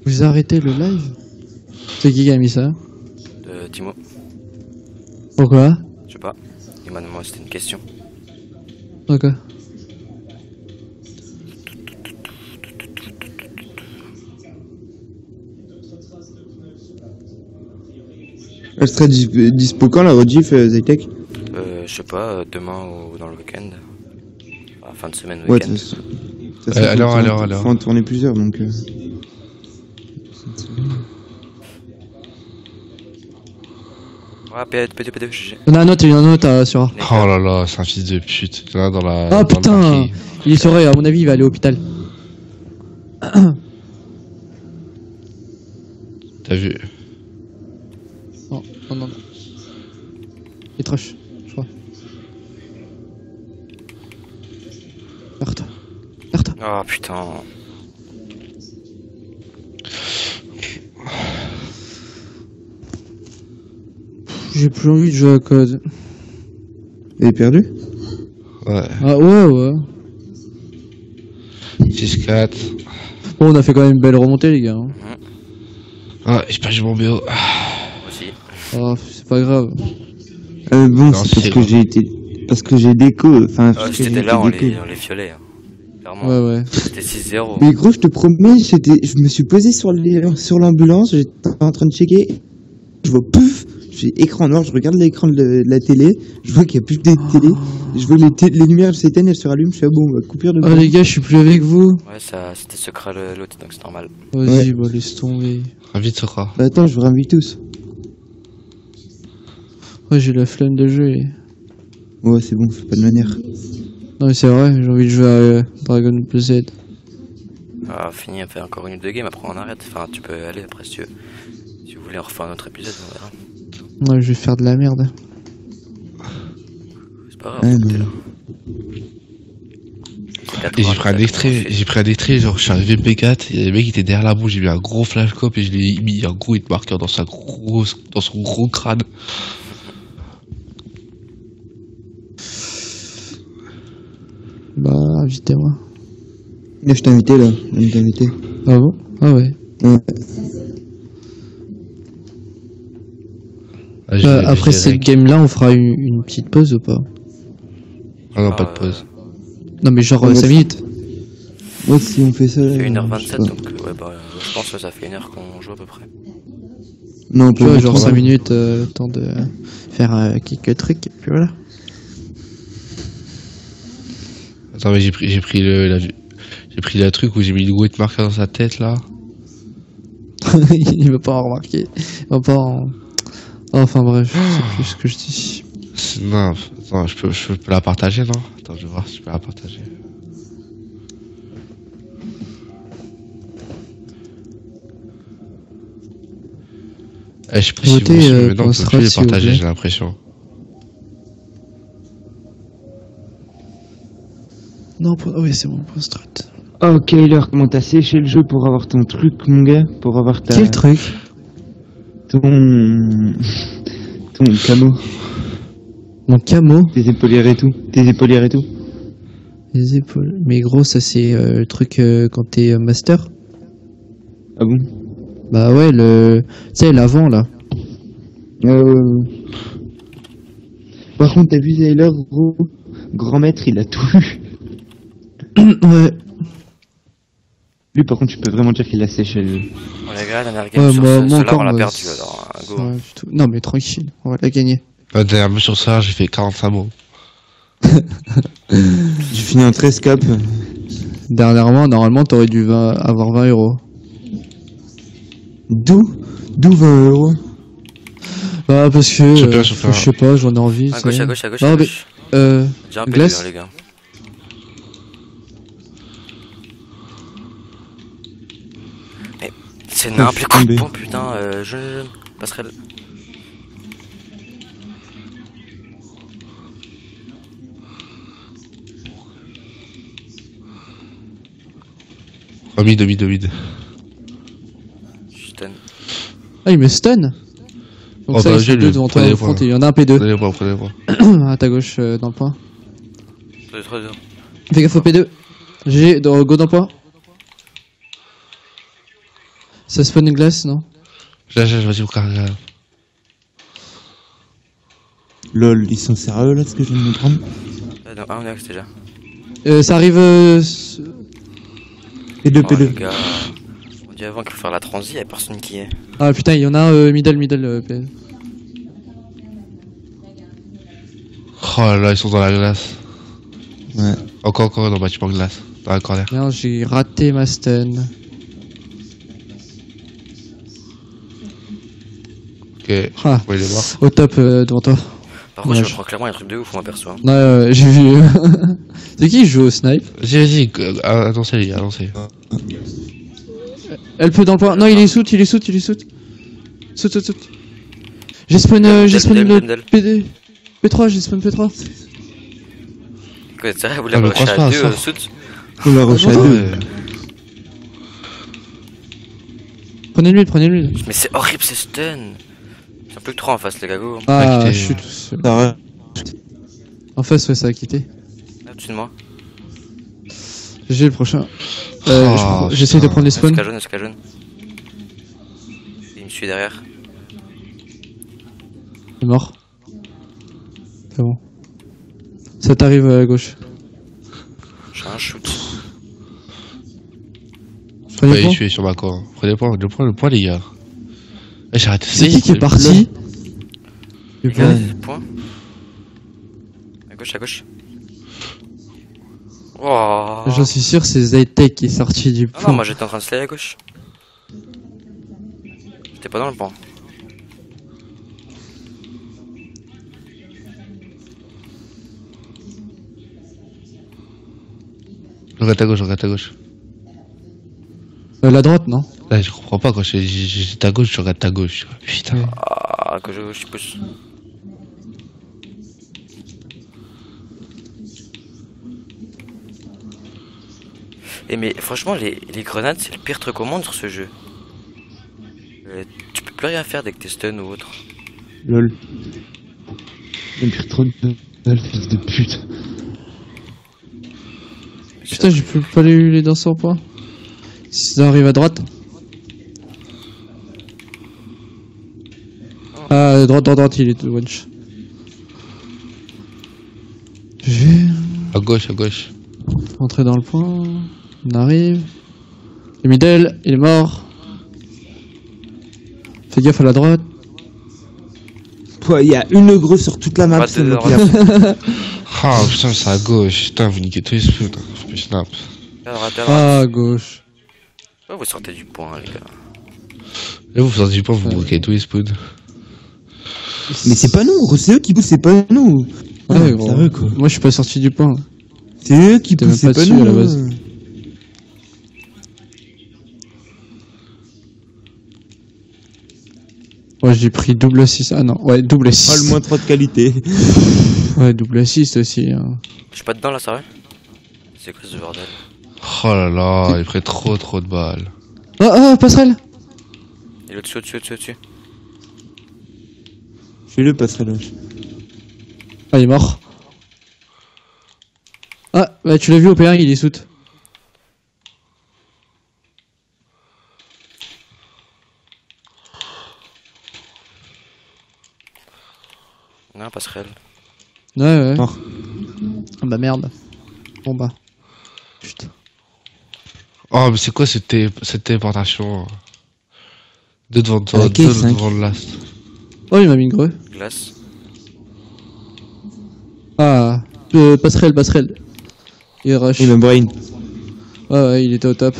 Vous arrêtez le live? C'est qui a mis ça? Timo. Pourquoi? Je sais pas. Il m'a demandé, c'était une question. Pourquoi? Elle serait dispo quand la rediff, Zaytech? Je sais pas, demain ou dans le week-end. Enfin, fin de semaine, Ouais, week-end. Alors. Faut en tourner plusieurs, donc... Ouais, P2, GG. Il y en a un autre sur A. Oh là là, c'est un fils de pute. Il y en a dans la. Ah dans le putain! parking. Il est sur A, à mon avis, il va aller à l'hôpital. T'as vu? Non. Il trash, je crois. Arrête. Oh putain. J'ai plus envie de jouer à code. Elle est perdue? Ouais. Ah ouais. 6-4. Bon, on a fait quand même une belle remontée, les gars. Hein. Ah, j'ai perdu mon BO. Aussi. Ah, c'est pas grave. Bon, Non, c'est parce c'est que bon. j'ai été... Parce que j'ai déco, enfin... Ah, parce que si j'ai t'étais été là, on déco. les fiolait. Hein. Clairement. Ouais. C'était 6-0. Mais gros, je te promets, je me suis posé sur l'ambulance, j'étais en train de checker, je vois pouf, j'ai écran noir, je regarde l'écran de la télé, je vois qu'il n'y a plus de télé, je vois les lumières s'éteignent, elles se rallument, je fais ah bon, bah, coupure de... Ah les gars, je suis plus avec vous. Ouais, c'était secret l'autre, donc c'est normal. Vas-y, bah laisse tomber. Vite, Sokra. Bah, attends, je vous réinvite tous. Ouais, j'ai la flemme de jouer. Ouais, c'est bon, fais pas de manière. Non mais c'est vrai, j'ai envie de jouer à Dragon Ball Z. Ah, fini, on fait encore une ou deux games, après on arrête. Enfin, tu peux aller après si tu veux. Si vous voulez en refaire un autre épisode, on verra. Ouais, je vais faire de la merde. C'est pas grave, Ouais, t'es non. là. Et j'ai pris un extrait, genre je suis arrivé P4, et le mec il était derrière la bouche, j'ai mis un gros flashcope et je l'ai mis un gros hit marqueur dans son gros crâne. Bah, invitez-moi. Là, je t'ai invité, là, je t'ai invité. Ah bon? Ah ouais. Ouais. Ah, Après cette game-là, on fera une petite pause ou pas? Ah non, pas de pause. Non mais genre Ouais, 5 minutes. Moi, si on fait ça... Ça fait je sais 1h27, pas. donc ouais, bah, je pense que ça fait 1 heure qu'on joue à peu près. Non, Tu vois, pas genre trop. 5 minutes, temps de faire quelques trucs, et puis voilà. Attends, mais j'ai pris le truc où j'ai mis le gros hit marqueur dans sa tête là. Il va pas en remarquer. Il va pas en... Enfin bref, je sais plus ce que je dis. Non, attends, je peux la partager, non? Attends, je vais voir si je peux la partager. Je sais pas si Votez, vous suivez, mais non, on pour peut plus les Strat, s'il vous partager, plaît. j'ai l'impression. Non, oui, c'est bon, pour Strat. Oh, Kyler, comment t'as séché le jeu pour avoir ton truc, mon gars? Pour avoir ta... Quel truc? ton camo, Mon camo? tes épaulières et tout. Les épaules. Mais gros, ça c'est le truc quand t'es master. Ah bon? Bah ouais, tu sais, l'avant là. Par contre, t'as vu Tyler, gros? Grand maître, il a tout eu. Ouais. Lui, par contre, tu peux vraiment dire qu'il a séché, lui. On a gagné la dernière game sur cela, on l'a perdu alors. Go. Ouais, non, mais tranquille, on va la gagner. La dernière mission sur ça, j'ai fait 45 mots. J'ai fini en 13 cap. Dernièrement, normalement, t'aurais dû avoir 20 euros. D'où 20 euros. Bah, parce que, Je sais pas, j'en ai envie. À gauche, à gauche, à gauche. Non, mais, j'ai un P2, glace. les gars. Mais c'est n'importe quoi de pont, putain. Je passerai le. Oh, mid. Stun. Ah, il me stun. Donc Oh, ça, bah, ils sont j'ai deux le devant toi premier au front point. et il y en a un P2 Prenez pas. à ta gauche dans le point. 3-2. Fais gaffe au P2. GG, go dans le point. Ça spawn une glace, non? Vas-y, frère. Lol, ils sont sérieux là, ce que je viens de me prendre? Non, on est déjà. Ça arrive. P2, Oh, les P2. gars. On dit avant qu'il faut faire la transi, y'a personne qui est. Ah putain, il y en a un middle P. Oh là là, ils sont dans la glace. Ouais. Encore dans le bâtiment glace. Dans la corner. Merde, j'ai raté ma stun. Ok. Ah, Ouais, il est mort. au top devant toi. Par contre, je me Dommage. prends clairement un truc de ouf, moi perso. Hein. Ouais, j'ai vu. C'est qui joue au snipe? Vas-y, avancez les gars, avancez. Elle peut dans le point. Non, il est soute. Saute. J'ai spawn le Dundle. PD. P3, j'ai spawn P3. Quoi, sérieux, vous Ah, l'avez mais rushé à croise pas, 2 sort. soute? On l'a rush à Attends, 2. Prenez l'huile. Mais c'est horrible ces stuns. C'est un peu que 3 en face, les gars, go. Ah, quitté. je suis tout seul. Ça va. En face, ouais, ça a quitté. Là, au-dessus de moi. GG le prochain. Oh, J'essaye de prendre les spawns. SK jaune. Il me suit derrière. Il est mort. C'est bon. Ça t'arrive à gauche. J'ai un shoot. Prenez Ouais, le je suis sur ma corps. Prenez le point, les gars. Eh, j'ai arrêté de C'est qui est salir, parti? Les gars, point. À gauche. Oh. J'en suis sûr, c'est Zaytech qui est sorti du Ah point. non, moi j'étais en train de slayer à gauche. J'étais pas dans le pan. Je regarde à gauche. La droite, non? Là, je comprends pas quand j'étais à gauche, je regarde à gauche. Putain. Ouais. Ah, que je pousse. Et mais franchement, les grenades, c'est le pire truc au monde sur ce jeu. Tu peux plus rien faire dès que t'es stun ou autre. Lol. Il me pire trop de dalle, fils de pute. Putain, j'ai plus pas les dans son point. Si ça arrive à droite. Ah, droite, il est one shot. Je vais À gauche. rentrer dans le point. On arrive. Le middle, il est mort. Fais gaffe à la droite. Toi, il y a une grosse sur toute la map, Pas c'est de moi qui l'a. Ah, putain, c'est à gauche. Putain, vous niquez tous les spawns. Je peux snap. À droite. Ah, à gauche. Oh, vous sortez du point, les gars. Et vous sortez du point, vous bloquez tous les spawns. Mais c'est pas nous, gros, c'est eux qui poussent, c'est pas nous. Ouais, gros. Sérieux, quoi. Moi, je suis pas sorti du point. C'est eux qui T'es poussent, même c'est pas pas dessus, nous. à la base. Ouais, j'ai pris double assist. Ah non, ouais, double Oh, assist. le moins 3 de qualité. Ouais, double assist aussi. Hein. Je suis pas dedans là, sérieux? C'est quoi ce bordel? Oh là là, il ferait trop de balles. Oh, passerelle. Il est au-dessus. Fais-le, passerelle. Ah, il est mort. Ah, bah tu l'as vu au P1, il est soute. Non, passerelle. Ouais. Mort. Ah bah merde. Bon bah. Putain. Oh, mais c'est quoi cette téléportation? Deux devant À la toi, caisse, deux devant le last. Oh, il m'a mis une greu. Glace. Ah, passerelle. Il rush. Et le brain. Ouais, il était au top.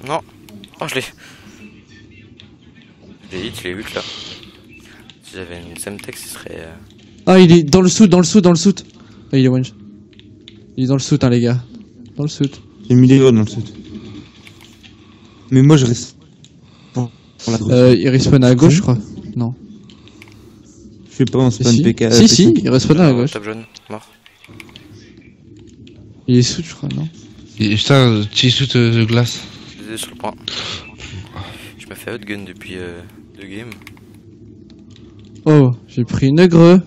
Non. Oh, je l'ai. Je l'ai hit là. Si j'avais une Semtex, ce serait. Ah, il est dans le soute. Ah, il est one. Il est dans le soute, hein, les gars. Dans le soute. J'ai mis les gros dans le sud. Mais moi je reste. Pour la grosse. Il respawn à gauche, je crois. Non. Je sais pas, on spawn Si, PK. si, il respawn à gauche. Top jaune, mort. Il est soute, je crois, non? Et putain, petit shoot de glace. Désolé sur le point. Je me fais outgun depuis 2 games. Oh, j'ai pris une greu.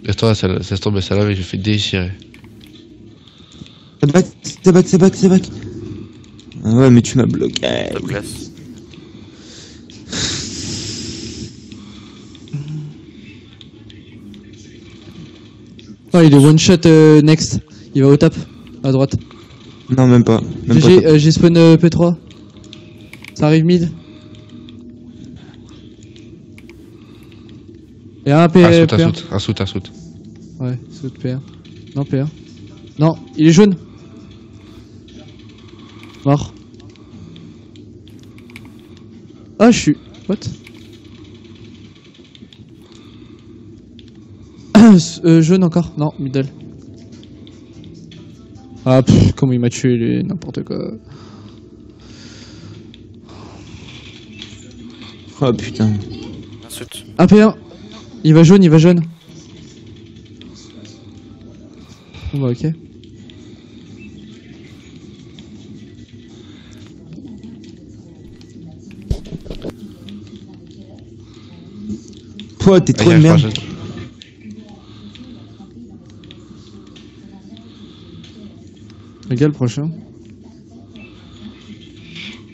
Laisse-toi, ça se tombe, celle-là, mais je fais déchirer. C'est back. Ah ouais, mais tu m'as bloqué. Top glace. Oh, il est one shot next. Il va au tap, à droite. Non, même pas. J'ai spawn P3. Ça arrive mid. Et un P1. Un shoot. Ouais, saute P1. Non, P1. Non, il est jaune. Mort. Ah, je suis. What? Jaune encore? Non, middle. Ah, comment il m'a tué, lui, n'importe quoi. Oh putain. Un soute. Un P1. Il va jaune. Bon bah ok. Oh, t'es trop de merde. Regarde le prochain.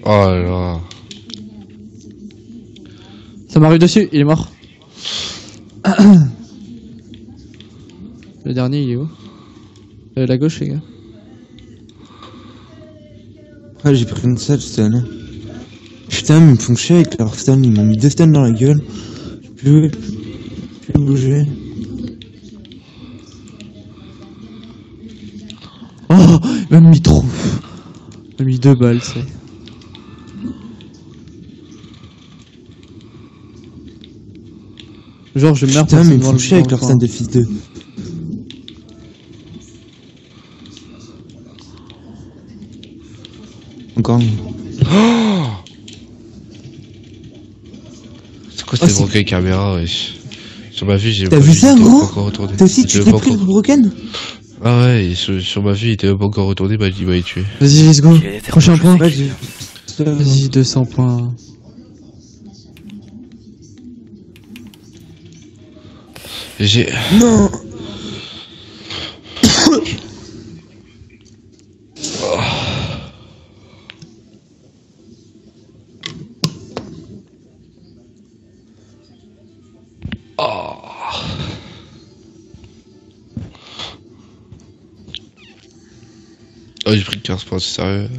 Oh là là. Ça m'arrive dessus, il est mort. Le dernier, il est où? La gauche, les gars. Ah, j'ai pris une seule stun. Putain, mais ils me font chier avec leur stun. Ils m'ont mis 2 stuns dans la gueule. Je peux bouger. Oh, il m'a mis trop. Il m'a mis 2 balles, c'est. Genre, je meurs. Putain, mais ils me font chier avec leur stun de fils de. Encore un. Oh, c'est quoi cette broken caméra, wesh? Sur ma vue, j'ai T'as vu ça, gros? T'as aussi, tu tu t'es pris le broken? Ah ouais, et sur ma vue, il était même pas encore retourné, bah il m'a tué. Vas-y, let's go. Prochain point. Vas-y, Vas-y, 200 points. J'ai... Non. Oh, j'ai pris 15 points, c'est sérieux.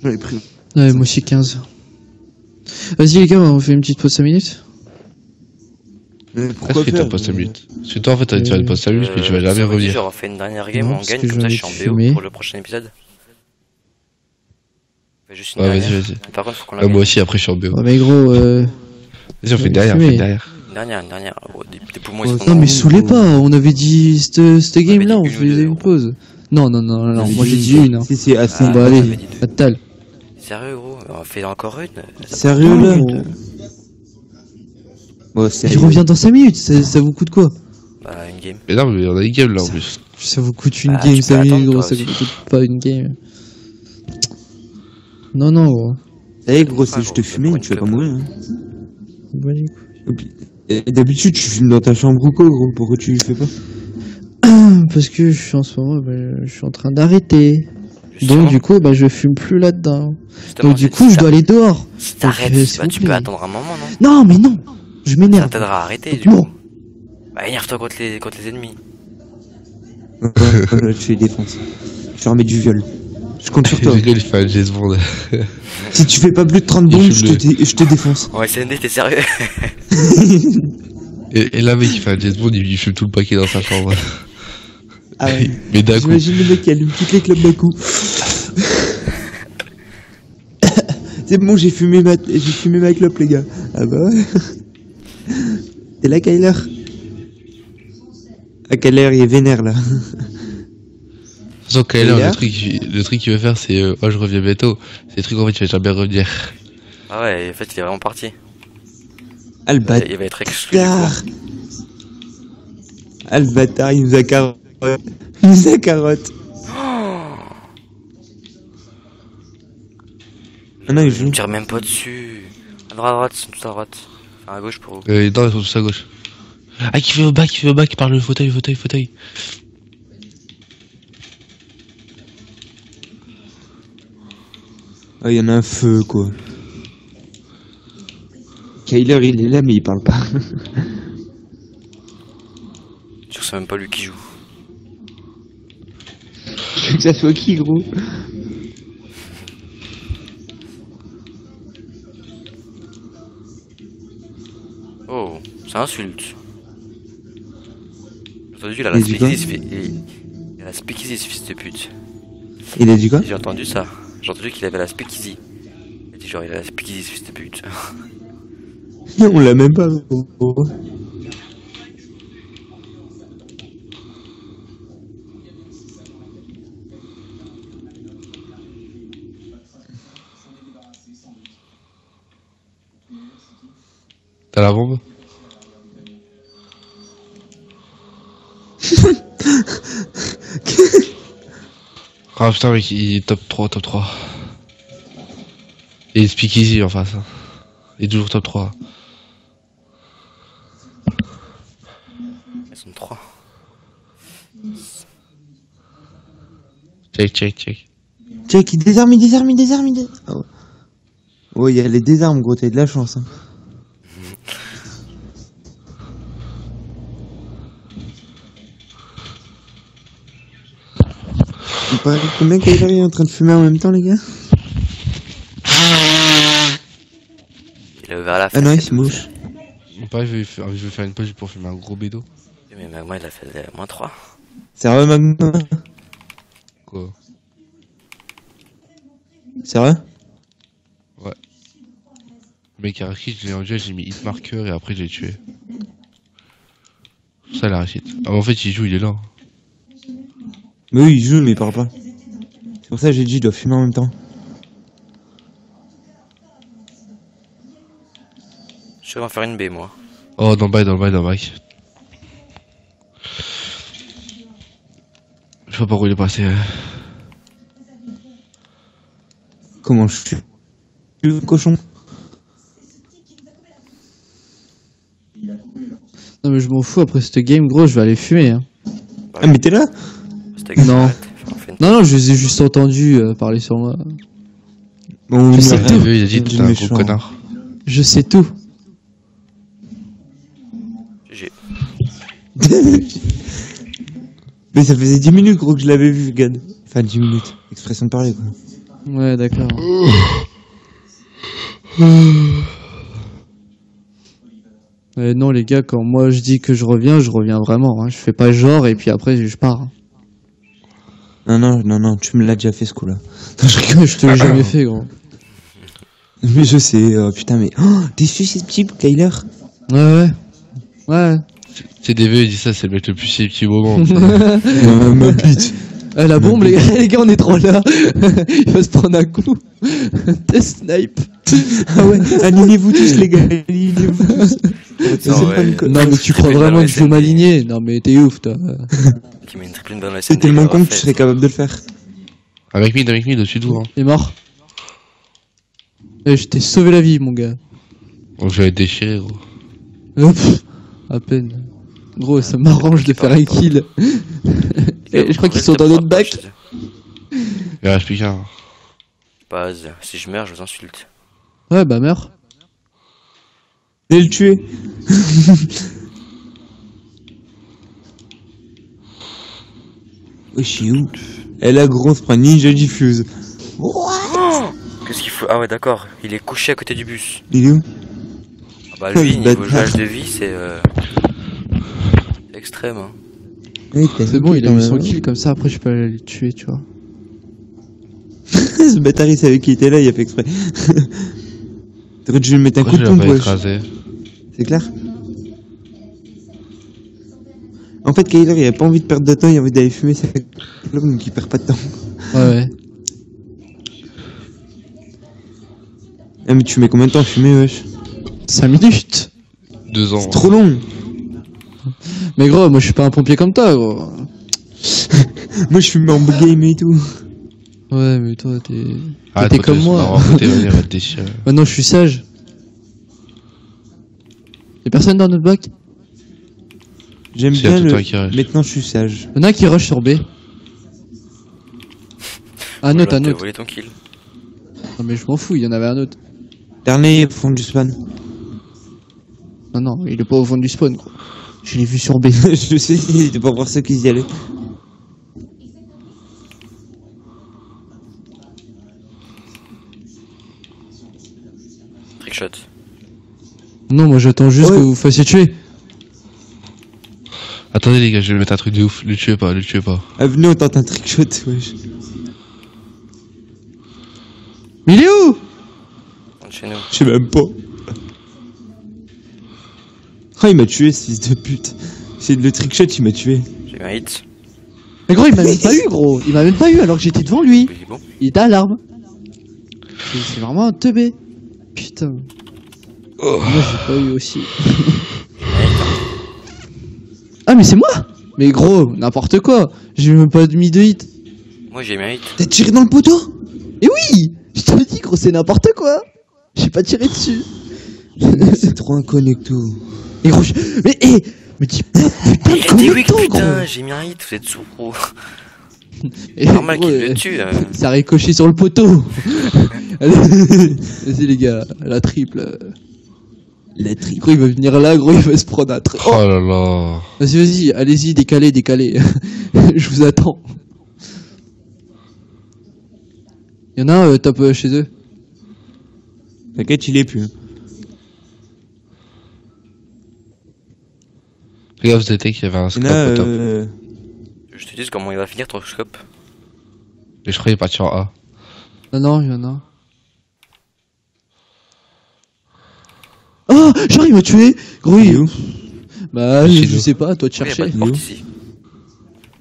J'en ai pris. Ouais, moi aussi 15. Vas-y, les gars, on fait une petite pause 5 minutes. Est-ce que t'as pas 5 minutes? Parce que toi, en fait, t'as dit faire une pause 5 minutes, mais tu vas jamais revenir. J'aurais fait une dernière game, Non, on parce gagne, que comme ça j'en je ai suis en fumé. BO pour le prochain épisode. On fait juste une Ouais, dernière. vas-y. Par contre, faut qu'on la Ah, moi gagne. aussi, après, je suis en BO. Ouais, mais gros, Vas-y, on fait une dernière, fumé. Une dernière. Oh, des poumons, ils oh, sont non, dans- mais saoulez pas, on avait dit cette game là, on dit une ou faisait deux. une pause. Non, moi j'ai dit une. Hein. Si, assez. Bon, bah Ah, allez, j'avais dit deux. Fatal. Sérieux, gros, on fait encore une. Sérieux, là? Bon, Je sérieux. reviens dans 5 minutes, ça vous coûte quoi? Bah, une game. Mais non, mais on a une game là en plus. Ça vous coûte une Ah, game, tu 5 peux minutes, attendre, gros, toi ça aussi. vous coûte pas une game. Non, gros. Eh, gros, si Ouais, je te gros, fumais, pour tu vas une pas mourir. Hein. Bah, du coup. Et d'habitude, tu fumes dans ta chambre ou quoi, gros? Pourquoi tu fais pas? Parce que je suis en ce moment, je suis en train d'arrêter. Justement, Donc du coup, je fume plus là-dedans. justement, Donc du si coup, je dois aller dehors. Si t'arrêtes, Donc, s'il bah, vous tu plaît. peux attendre un moment, non? Non, mais non. Je Ça m'énerve. t'aidera à arrêter, du Non. coup. Bah, énerve-toi contre les ennemis. Tu les défonces. Je leur mets du viol. Je compte sur Je toi. rigole, il fait un James Bond. Si tu fais pas plus de 30 bombes, je te défonce. Ouais, SND, t'es sérieux? Et là, mec, il fait un James Bond, il fume tout le paquet dans sa chambre. Ah ouais. Mais d'un coup. J'imagine le mec qui allume toutes les clopes d'un coup. C'est bon, j'ai fumé ma clope, les gars. Ah bah ouais. Et là, Kyler. Ah, Kyler, il est vénère, là. De toute façon, Kyler, le truc qu'il veut faire, c'est oh, je reviens bientôt. C'est le truc en fait, tu vas jamais revenir. Ah ouais, en fait, il est vraiment parti. Ah, le bâtard. Il va être exclu. Du coup. Ah, le bâtard, il nous a carotte. Il nous a carotte. Ah non, il Je joue. me tire même pas dessus. À droite, ils sont tous à droite. Enfin, à gauche pour vous. Non, ils sont tous à gauche. Ah, qui fait au bac, par le fauteuil. Ah, il y en a un feu, quoi. Kyler, il est là, mais il parle pas. Je sais même pas lui qui joue. Tu veux que ça soit qui, gros? Oh, ça insulte. J'ai entendu, il a la Il dit quoi? speakeasy, il a la speakeasy, ce fils de pute. Il a dit quoi? J'ai entendu ça. J'ai entendu qu'il avait la speakeasy. Il a dit genre, il a la speakeasy, ce fils de pute. On l'a même pas, gros. T'as la bombe? Ah putain, mec, il est top 3. Et il speak easy en face. Hein. Il est toujours top 3. Ils sont 3. Check. Check, il désarme. Oh. Oh, il y a les désarmes, gros, t'as de la chance, hein. Il paraît combien Kyler est en train de fumer en même temps, les gars? Il a ouvert la Ah fenêtre. non, il se mouche. Pareil, je vais faire une page pour fumer un gros bédo. Mais Magma, il a fait moins 3. Sérieux, Magma? Quoi? Sérieux? Ouais. Le mec Arachid, je l'ai en duel, j'ai mis hit marker et après je l'ai tué. Ça l'Arachid. Ah, en fait, il joue, il est là. Mais oui, il joue, mais il parle pas. C'est pour ça que j'ai dit, il doit fumer en même temps. Je vais en faire une B, moi. Oh, dans le bac. Je sais pas par où il est passé. Comment je suis le cochon? Non mais je m'en fous, après cette game, gros, je vais aller fumer. Hein. Ah, mais t'es là? Non. Non, je les ai juste entendus parler sur moi. Bon, Je sais tout. Il a dit t'es un gros connard. Je sais tout. GG. Mais ça faisait 10 minutes, gros, que je l'avais vu, Gad. Enfin, 10 minutes. Expression de parler, quoi. Ouais, d'accord. Non, les gars, quand moi je dis que je reviens vraiment. Hein. Je fais pas genre et puis après je pars. Non, tu me l'as déjà fait ce coup-là. Je te l'ai jamais fait, gros. Mais je sais, putain, mais. Oh, t'es susceptible, Kyler? Ouais. C'est DV, il dit ça, c'est le mec le plus susceptible au monde. Ma bite. La bombe, les gars, on est trop là. Il va se prendre un coup. Test snipe. Ah ouais, alignez-vous tous, les gars. Alignez-vous tous. Non, mais tu crois vraiment que je veux m'aligner? Non, mais t'es ouf, toi. Qui met une tripline dans la C'est tellement con que tu serais capable de le faire. Avec mid, au-dessus de vous. Hein. Il est mort. Je t'ai sauvé la vie, mon gars. Donc j'avais déchiré, gros. À peine. Gros, ça m'arrange de faire un kill. Je crois qu'ils sont dans notre bac. Il reste plus qu'un. Base, si je meurs, je vous insulte. Ouais, bah meurs. Et le tuer. je suis où? Et là, gros, on se prend Ninja Diffuse. Qu'est-ce qu'il faut? Ah ouais, d'accord. Il est couché à côté du bus. Il est où? Ah bah lui, niveau jouage de vie, c'est extrême. Hein. Ouais, c'est bon, il a eu son kill comme ça, après je peux aller le tuer, tu vois. Ce bâtard, il savait qu'il était là, il a fait exprès. T'aurais dû lui mettre un coup de pompe, wesh. C'est clair? En fait, Kyler, il a pas envie de perdre de temps, il a envie d'aller fumer sa clope, donc il perd pas de temps. Ouais. Ah, mais tu mets combien de temps à fumer, wesh? 5 minutes. 2 ans. C'est trop long. Mais gros, moi je suis pas un pompier comme toi, gros. Moi, je fume en game et tout. Ouais, mais toi, t'es... Ah, t'es comme moi. Maintenant, je suis sage. Y'a personne dans notre bac? J'aime bien le... Maintenant, je suis sage. Y'en a un qui rush sur B. Un autre, un autre. Volé ton kill. Non, mais je m'en fous, il y en avait un autre. Dernier au fond du spawn. Non, il est pas au fond du spawn, gros. Je l'ai vu sur B. Je sais, il était pas pour ceux qui y allaient. Trickshot. Non, moi j'attends juste que vous vous fassiez tuer. Attendez les gars, je vais mettre un truc de ouf. Le tuez pas, le tuez pas. Ah, venez, on tente un trickshot, wesh. Mais il est où? Chez nous. Je sais même pas. Ah, il m'a tué, ce fils de pute. C'est le trickshot, il m'a tué. J'ai eu un hit. Mais gros, il m'a même pas eu, gros. Il m'a même pas eu alors que j'étais devant lui. Il est bon. Il était à l'arme. C'est vraiment un teubé. Putain. Moi j'ai pas eu aussi. Ah mais c'est moi. Mais gros, n'importe quoi. J'ai même pas mis de hit. Moi j'ai eu un hit. T'as tiré dans le poteau? Et oui. Je te dis gros, c'est n'importe quoi. J'ai pas tiré dessus. C'est trop un connecto. Et gros, mais dis pas putain de connecto, gros. Putain, j'ai mis un hit, vous êtes sous gros. Et normal gros, qu'il le tue. Ça a ricoché sur le poteau. Allez, vas-y les gars, la triple. La triple. Gros, il va venir là, gros, il va se prendre un truc. Oh là là. Vas-y, allez-y, décalez. Je vous attends. Y'en a un top chez eux. T'inquiète, il est plus. Regarde, vous étiez qu'il y avait un scope au top. Je te dis comment il va finir ton scope. Mais je croyais pas sur A. Non, il y en a. Oh, genre il m'a tué. Gros, il est où? Bah, je sais pas, toi de chercher. Il y a pas de porte ici.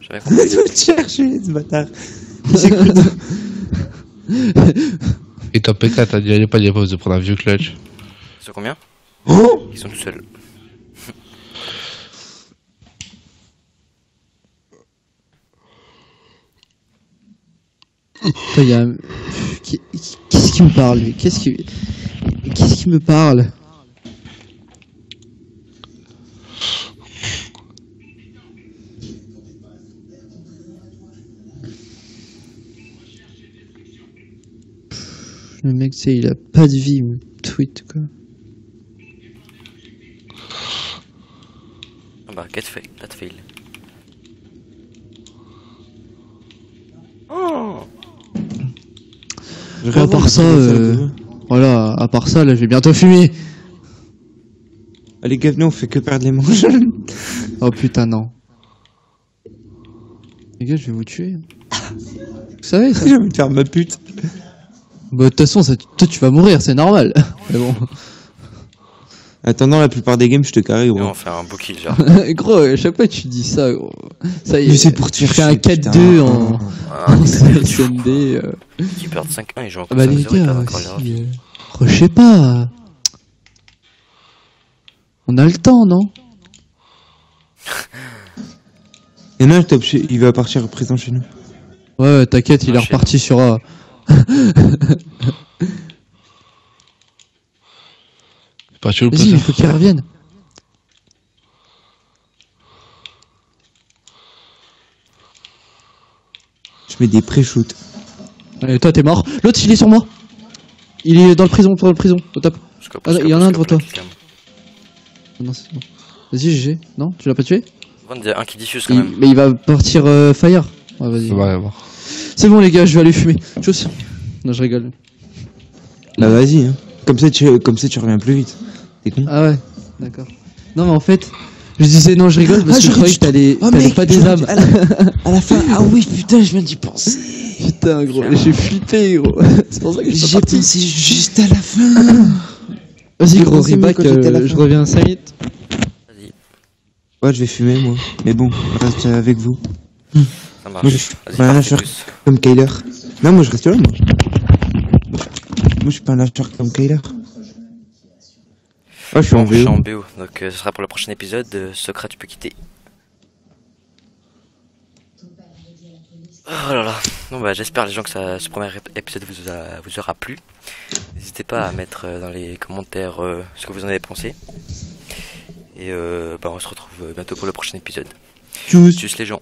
J'avais compris. Toi de chercher, ce bâtard. Et top P4, t'as dit, allez pas de prendre un vieux clutch. Ils sont combien? Oh, ils sont tout seuls. Il y a... Qu'est-ce qui me parle, lui? Qu'est-ce qui me parle? Le mec, c'est il a pas de vie, mais tweet quoi. Ah bah, get fail, that fail. À part ça, voilà, à part ça, là, je vais bientôt fumer. Allez, gars, venez, on fait que perdre les manches. Oh putain, non. Les gars, je vais vous tuer. Vous savez ça? J'ai envie de faire ma pute. Bah, de toute façon, toi, tu vas mourir, c'est normal. Mais bon. Attendant, la plupart des games, je te carré, gros. On va faire un beau kill, genre. Gros, à chaque fois, tu dis ça, gros. Ça y est. Mais c'est pour te faire fais un 4-2 en SND. Qui perd 5-1, ils jouent encore bah, 5-0, les ils gars, encore si, je sais pas. On a le temps, non? Il y en a un top chez... Il va partir présent chez nous. Ouais, t'inquiète, il est reparti sur A. Vas-y, il faut qu'il revienne. Je mets des pré-shoots. Allez, toi, t'es mort. L'autre, il est sur moi. Il est dans le prison, au top. Ah, il y en a un devant toi. Non, c'est bon. Vas-y, GG. Non, tu l'as pas tué? Il y a un qui diffuse quand même. Mais il va partir fire. Ouais, vas-y. Ouais, bon. C'est bon, les gars, je vais aller fumer. Je aussi. Non, je rigole. Bah vas-y, hein. Comme ça, tu reviens plus vite. T'es con? Ah ouais, d'accord. Non, mais en fait, je disais non, je rigole parce que je croyais que t'allais mec, pas des âmes. À la fin, ah oui, putain, je viens d'y penser. Putain, gros, j'ai flippé, gros. C'est pour ça que je suis J'ai parti. pensé juste à la fin. Vas-y, gros, pensé, reback, mec, quand j'étais à la je fin. reviens 5 minutes. Vas-y, Ouais, je vais fumer, moi. Mais bon, je reste avec vous. ça marche. Moi, je suis Vas-y, pas un partez lâcheur tous. comme Kyler. Non, moi, je reste là, moi. Moi, je suis pas un lâcheur comme Kyler. Ouais, je suis en Je suis en VO. BO, donc ce sera pour le prochain épisode. Socrate, tu peux quitter. Oh là là. Bon bah j'espère les gens que ce premier épisode vous aura plu. N'hésitez pas à mettre dans les commentaires ce que vous en avez pensé. Et bah on se retrouve bientôt pour le prochain épisode. Tchuss. Tchuss les gens.